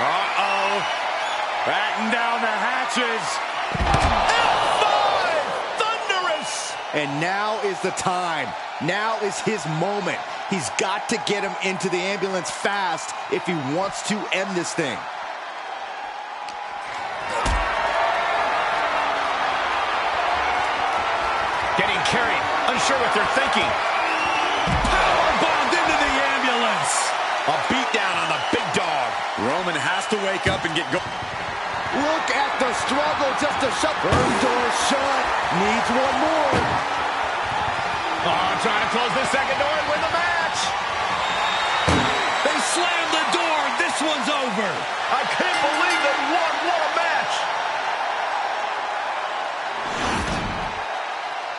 Uh-oh. Batten down the hatches. F5! Thunderous! And now is the time. Now is his moment. He's got to get him into the ambulance fast if he wants to end this thing. Getting carried, unsure what they're thinking. Powerbombed into the ambulance. A beatdown on the big dog. Roman has to wake up and get going. Look at the struggle just to shut. First door shut. Needs one more. Oh, trying to close this second door and win the match. They slammed the door. This one's over. I can't believe they won. What a match.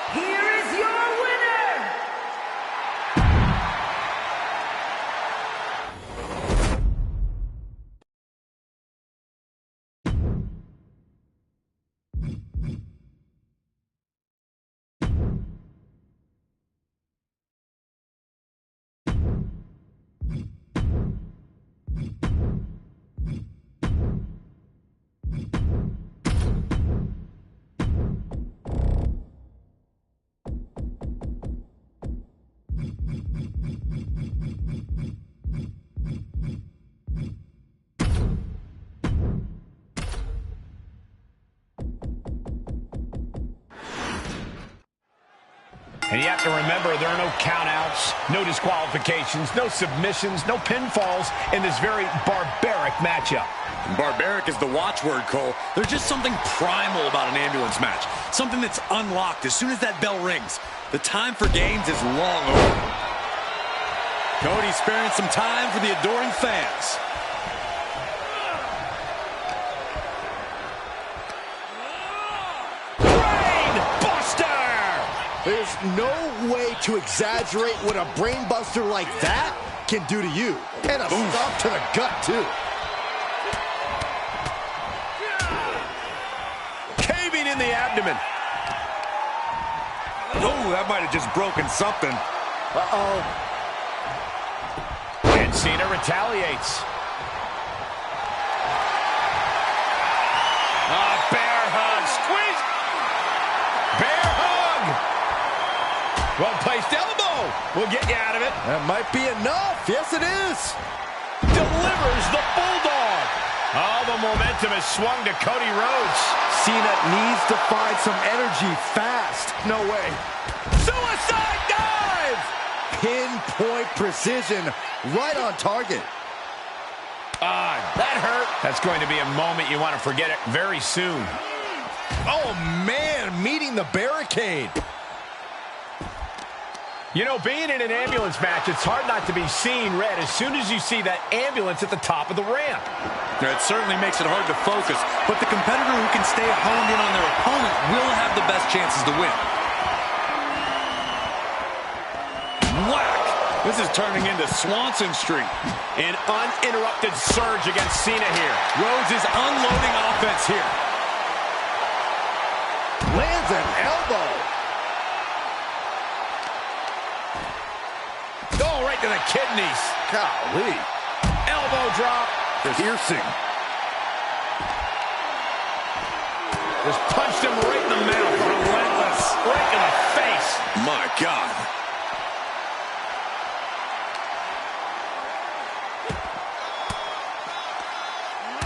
Here is your winner! And you have to remember, there are no countouts, no disqualifications, no submissions, no pinfalls in this very barbaric matchup. Barbaric is the watchword, Cole. There's just something primal about an ambulance match. Something that's unlocked as soon as that bell rings. The time for games is long over. Cody sparing some time for the adoring fans. There's no way to exaggerate what a brainbuster like that can do to you. And a stomp to the gut, too. Caving in the abdomen. Oh, that might have just broken something. Uh-oh. And Cena retaliates. Bear hug. Squeeze. Bear hug. Well-placed elbow will get you out of it. That might be enough. Yes, it is. Delivers the Bulldog. Oh, the momentum has swung to Cody Rhodes. Cena needs to find some energy fast. No way. Suicide dive! Pinpoint precision, right on target. That hurt. That's going to be a moment you want to forget it very soon. Oh, man, meeting the barricade. You know, being in an ambulance match, it's hard not to be seeing red as soon as you see that ambulance at the top of the ramp. It certainly makes it hard to focus, but the competitor who can stay honed in on their opponent will have the best chances to win. Whack! This is turning into Swanson Street. An uninterrupted surge against Cena here. Rhodes is unloading offense here. Lands an elbow. Oh, right to the kidneys. Golly. Elbow drop. Piercing. Just punched him right in the mouth. Relentless. Right in the face. My God.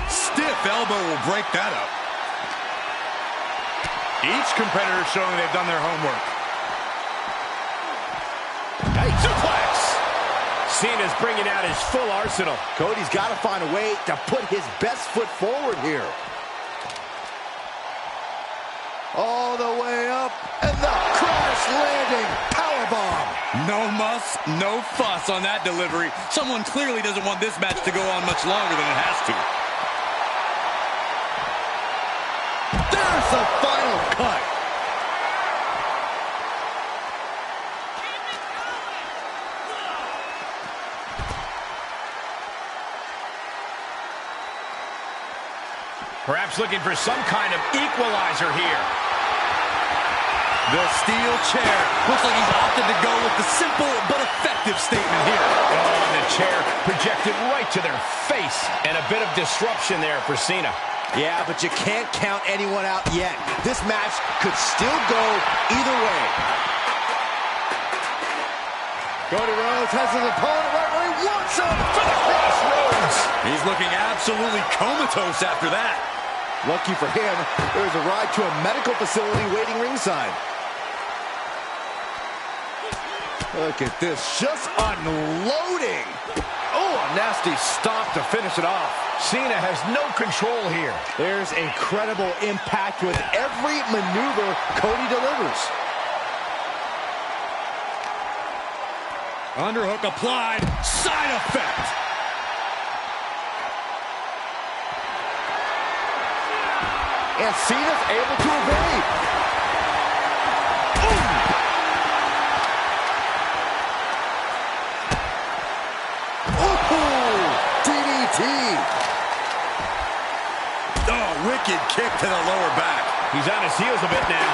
Stiff elbow will break that up. Each competitor showing they've done their homework. Suplex. Cena's bringing out his full arsenal. Cody's got to find a way to put his best foot forward here. All the way up, and the crash landing powerbomb. No muss, no fuss on that delivery. Someone clearly doesn't want this match to go on much longer than it has to. There's the final cut. Perhaps looking for some kind of equalizer here. The steel chair. Looks like he's opted to go with the simple but effective statement here. Oh, and the chair projected right to their face. And a bit of disruption there for Cena. Yeah, but you can't count anyone out yet. This match could still go either way. Cody Rhodes has his opponent right where he wants him for the crossroads. He's looking absolutely comatose after that. Lucky for him, there's a ride to a medical facility waiting ringside. Look at this, just unloading. Oh, a nasty stop to finish it off. Cena has no control here. There's incredible impact with every maneuver Cody delivers. Underhook applied, side effect. And Cena's able to evade. DDT. Oh, wicked kick to the lower back. He's on his heels a bit now.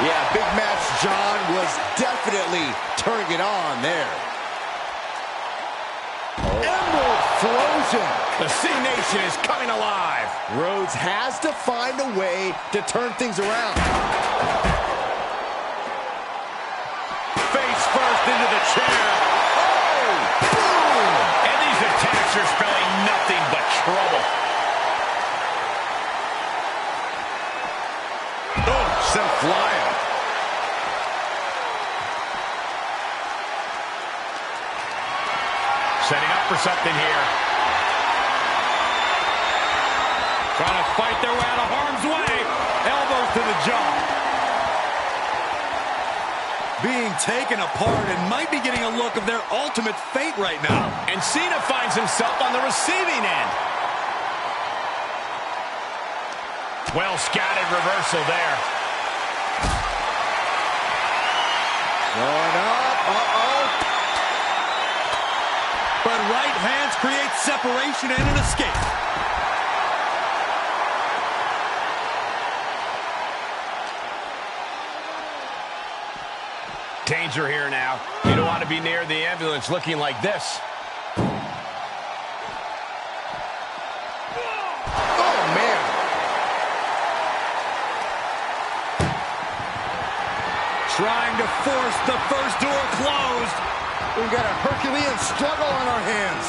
Yeah, Big Match John was definitely turning it on there. Emerald Flosion. The C-Nation is coming alive. Rhodes has to find a way to turn things around. Face first into the chair. Oh! Boom! And these attacks are spelling nothing but trouble. Oh, sent flying. Setting up for something here. Trying to fight their way out of harm's way. Elbows to the jaw. Being taken apart and might be getting a look of their ultimate fate right now. And Cena finds himself on the receiving end. Well scouted reversal there. Going up. Uh-oh. But right hands create separation and an escape. Danger here now. You don't want to be near the ambulance looking like this. Oh, man. Trying to force the first door closed. We've got a Herculean struggle on our hands.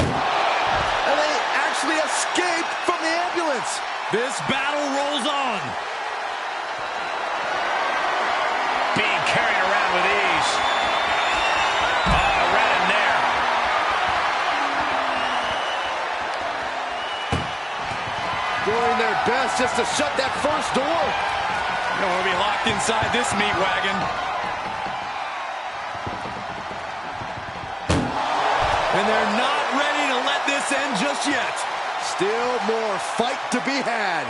And they actually escaped from the ambulance. This battle rolls on. Being carried around with ease. Oh, right in there. Doing their best just to shut that first door. You don't want to be locked inside this meat wagon. And they're not ready to let this end just yet. Still more fight to be had.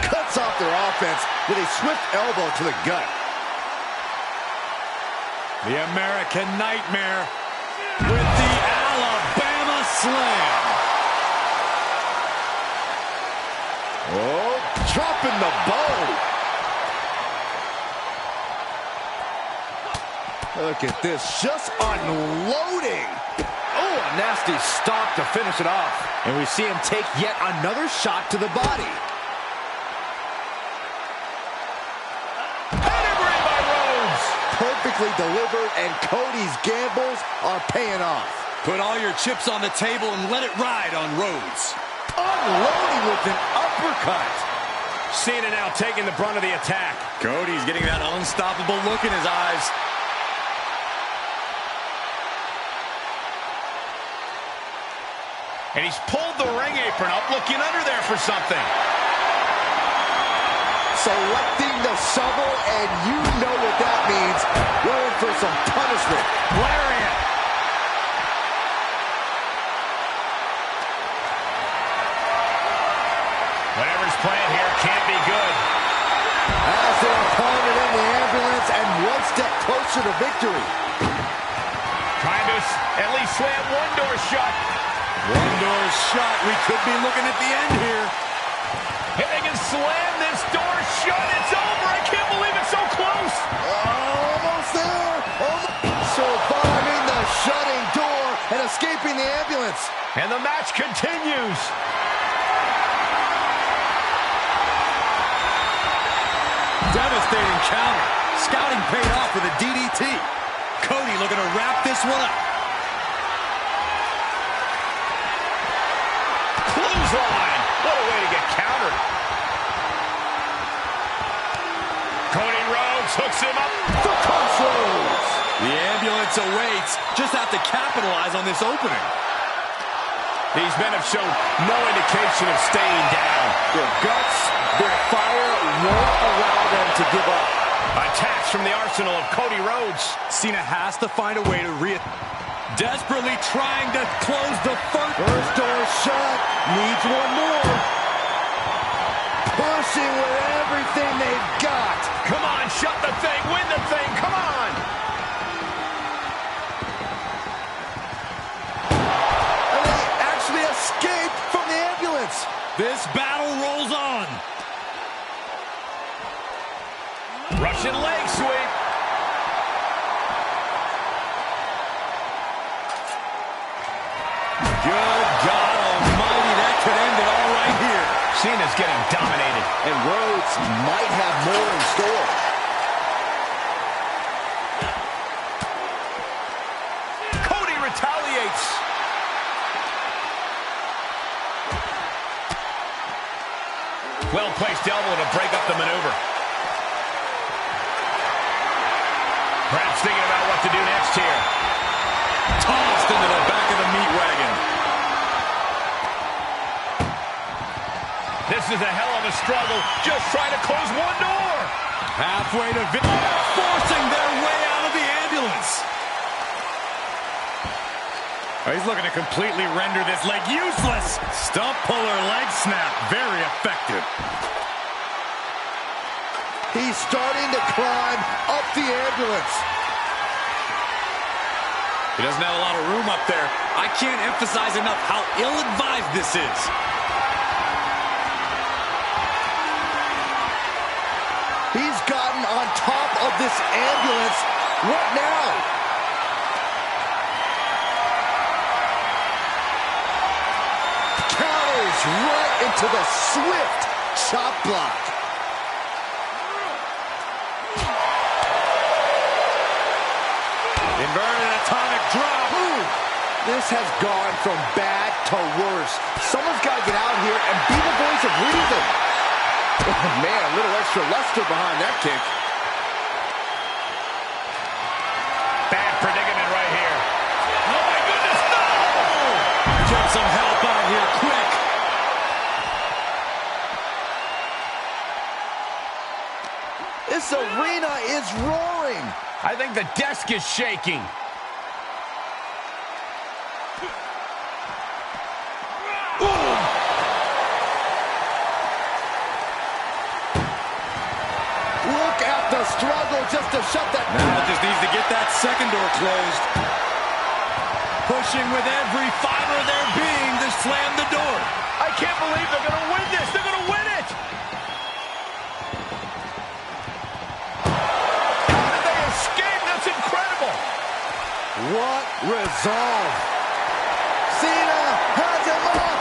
Cuts off their offense with a swift elbow to the gut. The American Nightmare with the Alabama Slam. Oh, dropping the bow. Look at this, just unloading. Oh, a nasty stop to finish it off. And we see him take yet another shot to the body. Pedigree by Rhodes. Perfectly delivered, and Cody's gambles are paying off. Put all your chips on the table and let it ride on Rhodes. Unloading with an uppercut. Cena now taking the brunt of the attack. Cody's getting that unstoppable look in his eyes. And he's pulled the ring apron up, looking under there for something. Selecting the shovel, and you know what that means. We're in for some punishment. Lariat. Whatever's playing here can't be good. As their opponent in the ambulance, and one step closer to victory. Trying to at least slam one door shut. One door shut. We could be looking at the end here. If they can slam this door shut, it's over. I can't believe it's so close. Almost there. Surviving the shutting door and escaping the ambulance. And the match continues. Devastating counter. Scouting paid off with a DDT. Cody looking to wrap this one up. Clothesline. What a way to get countered. Cody Rhodes hooks him up. The crossroads. The ambulance awaits. Just have to capitalize on this opening. These men have shown no indication of staying down. Their guts, their fire won't allow them to give up. Attacks from the arsenal of Cody Rhodes. Cena has to find a way to desperately trying to close the First door shut. Needs one more. Pushing with everything they've got. Come on, shut the thing, win the thing, come on. And they actually escaped from the ambulance. This battle rolls on. Russian leg sweep. Good God almighty, that could end it all right here. Cena's getting dominated. And Rhodes might have more in store. Cody retaliates. Well-placed elbow to break up the maneuver. Perhaps thinking about what to do next here. Tossed into the back of the meat wagon. This is a hell of a struggle, just trying to close one door. Halfway to victory, forcing their way out of the ambulance. Oh, he's looking to completely render this leg useless. Stump puller leg snap, very effective. He's starting to climb up the ambulance. He doesn't have a lot of room up there. I can't emphasize enough how ill-advised this is. He's gotten on top of this ambulance. What now? Counters right into the swift chop block. Inverted atomic drop. Ooh, this has gone from bad to worse. Someone's got to get out here and be the voice of reason. Oh, man, a little extra luster behind that kick. Bad predicament right here. Oh, my goodness, no! Get some help out here, quick. This arena is roaring. I think the desk is shaking. Look at the struggle just to shut that. Now just needs to get that second door closed. Pushing with every fiber of their being to slam the door. I can't believe they're going to win this. They're going to win it. How did they escape? That's incredible. What resolve. Cena has him up.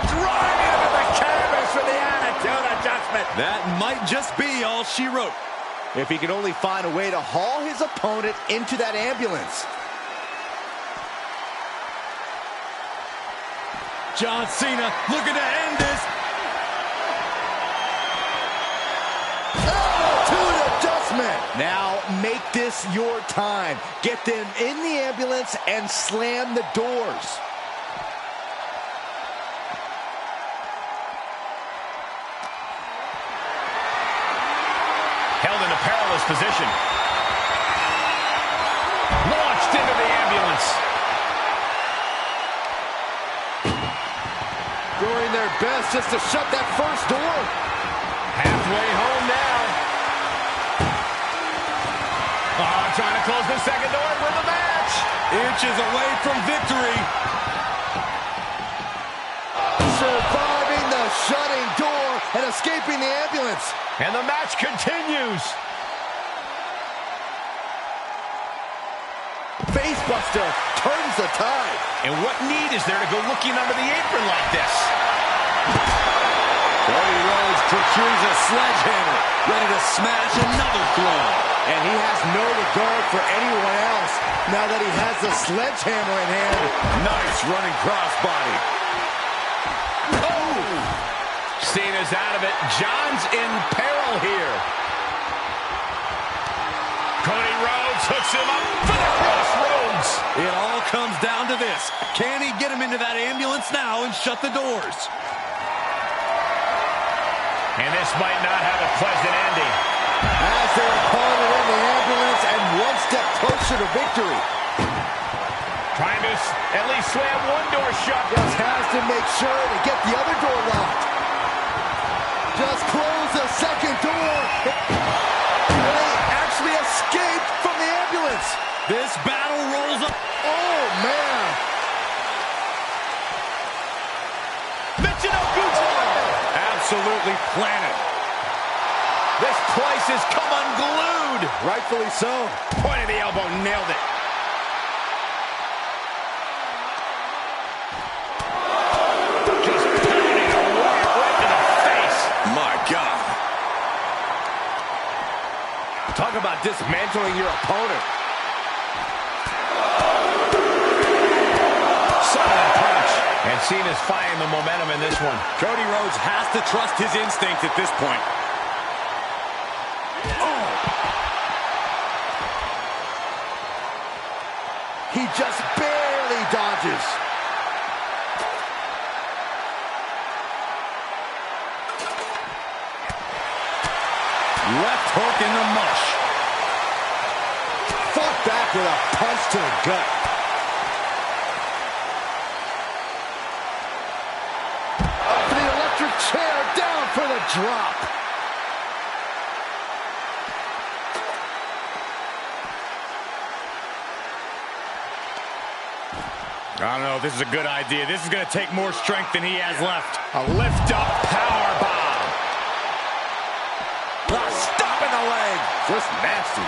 Driving into the canvas for the attitude adjustment. That might just be all she wrote. If he can only find a way to haul his opponent into that ambulance. John Cena looking to end this. Attitude adjustment. Now make this your time. Get them in the ambulance and slam the doors. Held in a perilous position. Launched into the ambulance. Doing their best just to shut that first door. Halfway home now. Trying to close the second door and win the match. Inches away from victory. Surviving the shutting door and escaping the ambulance. And the match continues. Facebuster turns the tide. And what need is there to go looking under the apron like this? Cody Rhodes procures a sledgehammer, ready to smash another throne. And he has no regard for anyone else now that he has the sledgehammer in hand. Nice running crossbody. Oh! Cena's out of it. John's in peril here. Cody Rhodes hooks him up for the crossroads. It all comes down to this. Can he get him into that ambulance now and shut the doors? And this might not have a pleasant ending. As their opponent in the ambulance and one step closer to victory. Trying to at least slam one door shut. Just has to make sure to get the other door locked. Just close the second door. They actually escaped from the ambulance. This battle rolls up. Oh, man. Absolutely planet. This place has come unglued. Rightfully so. Point of the elbow, nailed it. Just pounding a warrior right to the face. My God. Talk about dismantling your opponent. Solid punch. And Cena's finding the momentum in this one. Cody Rhodes has to trust his instinct at this point. He just barely dodges. Left hook in the mush. Fought back with a punch to the gut. Up for the electric chair, down for the drop. I don't know if this is a good idea. This is going to take more strength than he has left. A lift-up power bomb. Stop in the leg. Just nasty.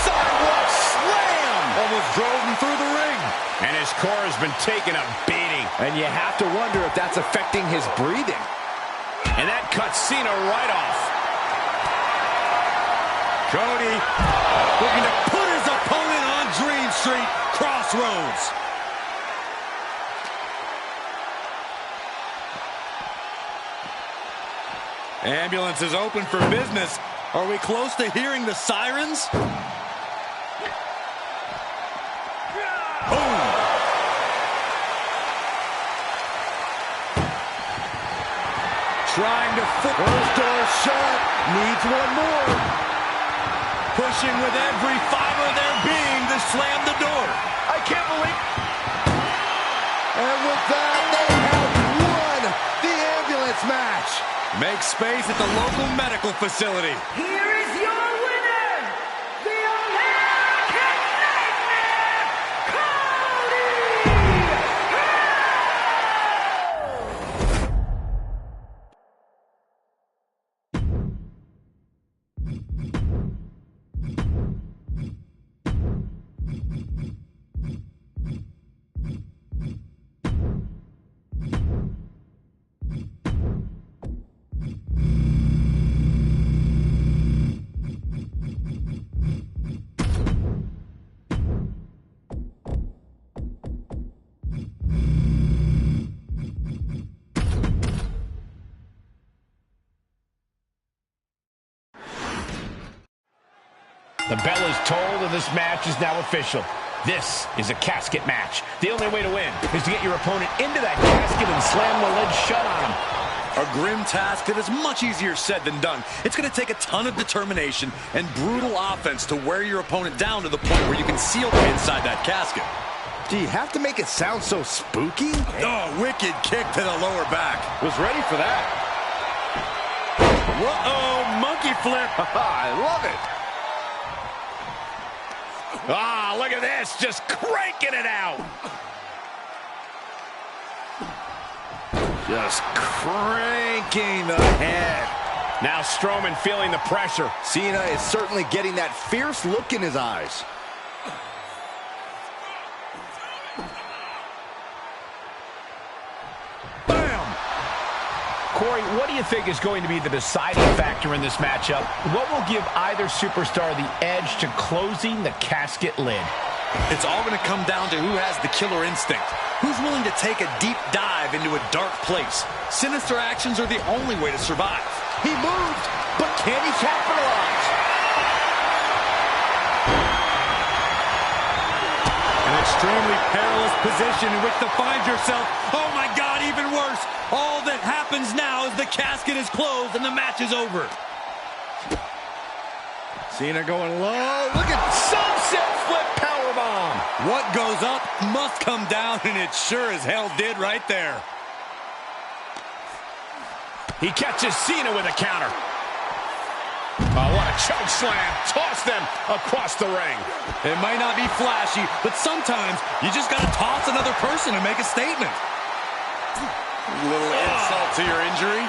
Sidewalk slam! Almost drove him through the ring. And his core has been taking a beating. And you have to wonder if that's affecting his breathing. And that cuts Cena right off. Cody looking to put his opponent on Dream Street Crossroads. Ambulance is open for business. Are we close to hearing the sirens? Boom! Trying to First door shut. Needs one more. pushing with every fiber of their being to slam the door. I can't believe. And with that, they have won the ambulance match. Make space at the local medical facility. Here is your winner, the American Nightmare, Cody The bell is tolled and this match is now official. This is a casket match. The only way to win is to get your opponent into that casket and slam the lid shut on him. A grim task that is much easier said than done. It's going to take a ton of determination and brutal offense to wear your opponent down to the point where you can seal them inside that casket. Do you have to make it sound so spooky? Oh, wicked kick to the lower back. Was ready for that. Whoa, monkey flip. I love it. Ah, look at this, just cranking it out. Just cranking the head. Now Strowman feeling the pressure. Cena is certainly getting that fierce look in his eyes. Corey, what do you think is going to be the deciding factor in this matchup? What will give either superstar the edge to closing the casket lid? It's all going to come down to who has the killer instinct. Who's willing to take a deep dive into a dark place? Sinister actions are the only way to survive. He moved, but can he capitalize? An extremely perilous position in which to find yourself. Oh my God, even worse. All that happens now is the casket is closed and the match is over. Cena going low. Look at Sunset flip powerbomb. What goes up must come down, and it sure as hell did right there. He catches Cena with a counter. Oh, what a choke slam. Toss them across the ring. It might not be flashy, but sometimes you just got to toss another person to make a statement. A little insult to your injury.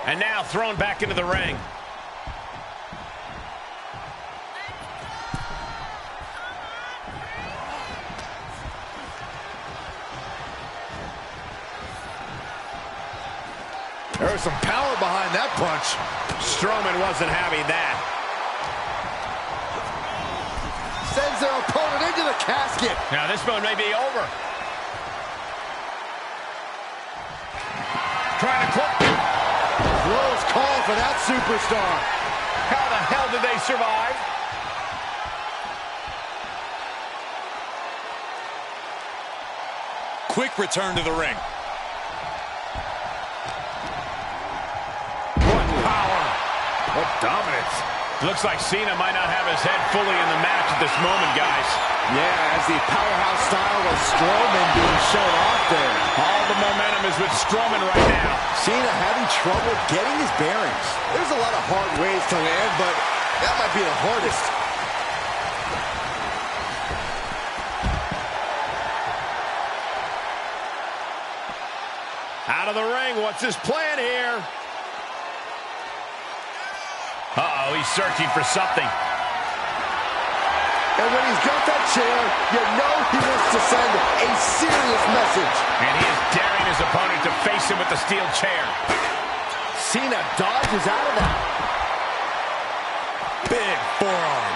And now thrown back into the ring. There was some power behind that punch. Strowman wasn't having that. Sends their opponent into the casket. Now this one may be over. for that superstar. How the hell did they survive? Quick return to the ring. What power. What dominance. Looks like Cena might not have his head fully in the match at this moment, guys. Yeah, as the powerhouse style of Strowman being shown off there. All the momentum is with Strowman right now. Cena having trouble getting his bearings. There's a lot of hard ways to land, but that might be the hardest. Out of the ring, what's his plan here? Uh-oh, he's searching for something. And when he's got that chair, you know he wants to send a serious message. And he is daring his opponent to face him with the steel chair. Cena dodges out of that. Big forearm.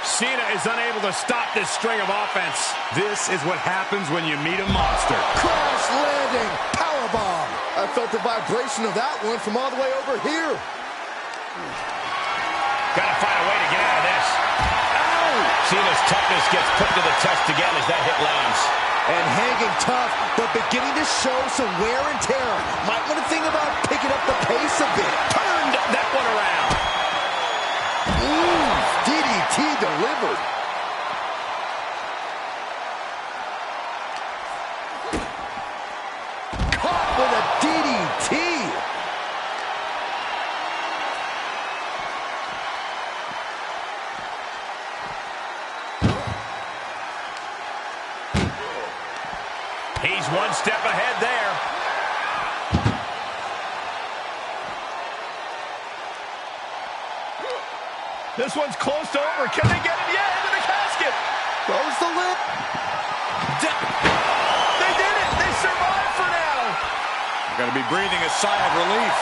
Cena is unable to stop this string of offense. This is what happens when you meet a monster. Crash landing, powerbomb. I felt the vibration of that one from all the way over here. Gotta find a way to get out of this. Ow! Cena's toughness gets put to the test again as that hit lands. And hanging tough, but beginning to show some wear and tear. Might want to think about picking up the pace a bit. Turned that one around. Ooh, DDT delivered. Caught with a DDT. He's one step ahead there. This one's close to over. Can they get it? Yeah, into the casket. Close the lid. They did it. They survived for now. You're going to be breathing a sigh of relief.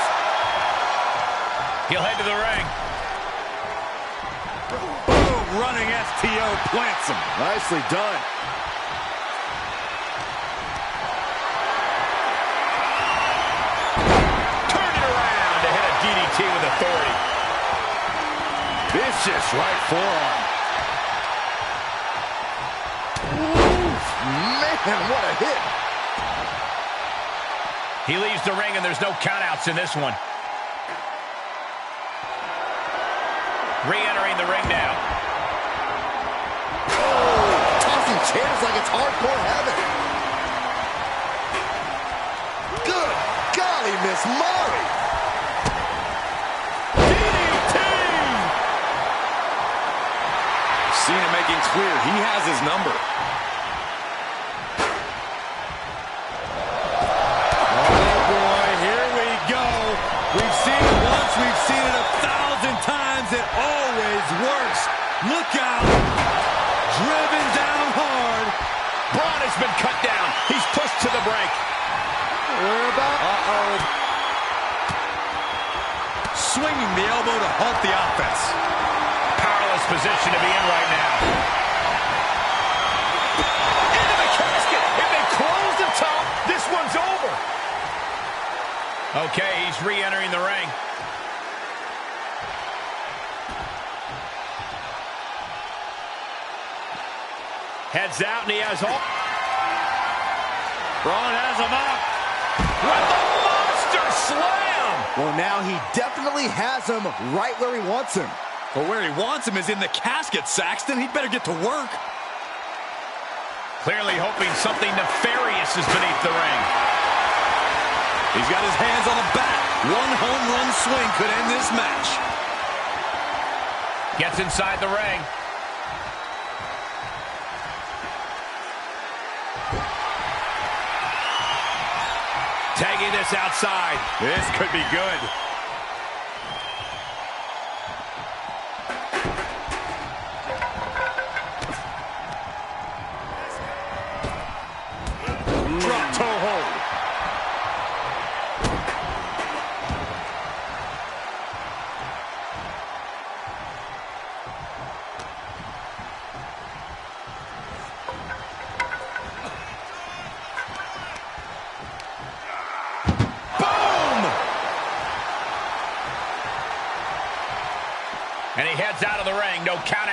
He'll head to the ring. Boom, running STO plants him. Nicely done. Turn it around to hit a DDT with authority. Vicious right forearm. Oof, man, what a hit. He leaves the ring, and there's no countouts in this one. Re-entering the ring now. Oh, tossing chairs like it's hardcore heaven. Good golly, Miss Molly. Cena making clear he has his number. Oh boy, here we go. We've seen it once, we've seen it 1,000 times. It always works. Look out. Driven down hard. Braun has been cut down. He's pushed to the break. We're about... Swinging the elbow to halt the offense. Powerless position to be in right now. Into the casket. If they close the top, this one's over. Okay, he's re-entering the ring. Heads out, and he has hope. Braun has him up. With the monster slam. Well, now he definitely has him right where he wants him. But where he wants him is in the casket, Saxton. He'd better get to work. Clearly hoping something nefarious is beneath the ring. He's got his hands on the bat. One home run swing could end this match. Gets inside the ring. Tagging this outside. This could be good. Drop toe hold.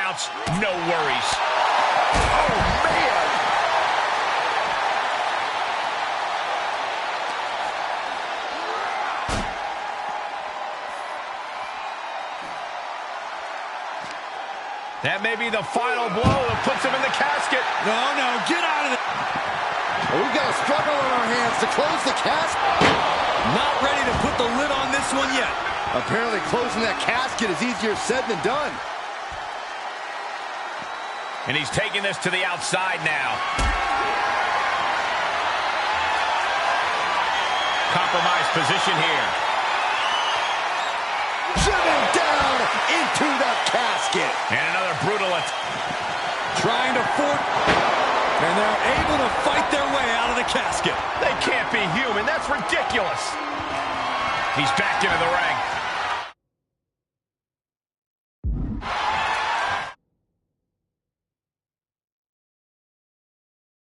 counts, no worries. Oh, man! That may be the final blow that puts him in the casket. No, get out of there. We've got a struggle on our hands to close the casket. Not ready to put the lid on this one yet. Apparently closing that casket is easier said than done. And he's taking this to the outside now. Compromised position here. Driven down into the casket. And another brutal Trying to force. And they're able to fight their way out of the casket. They can't be human. That's ridiculous. He's back into the ring.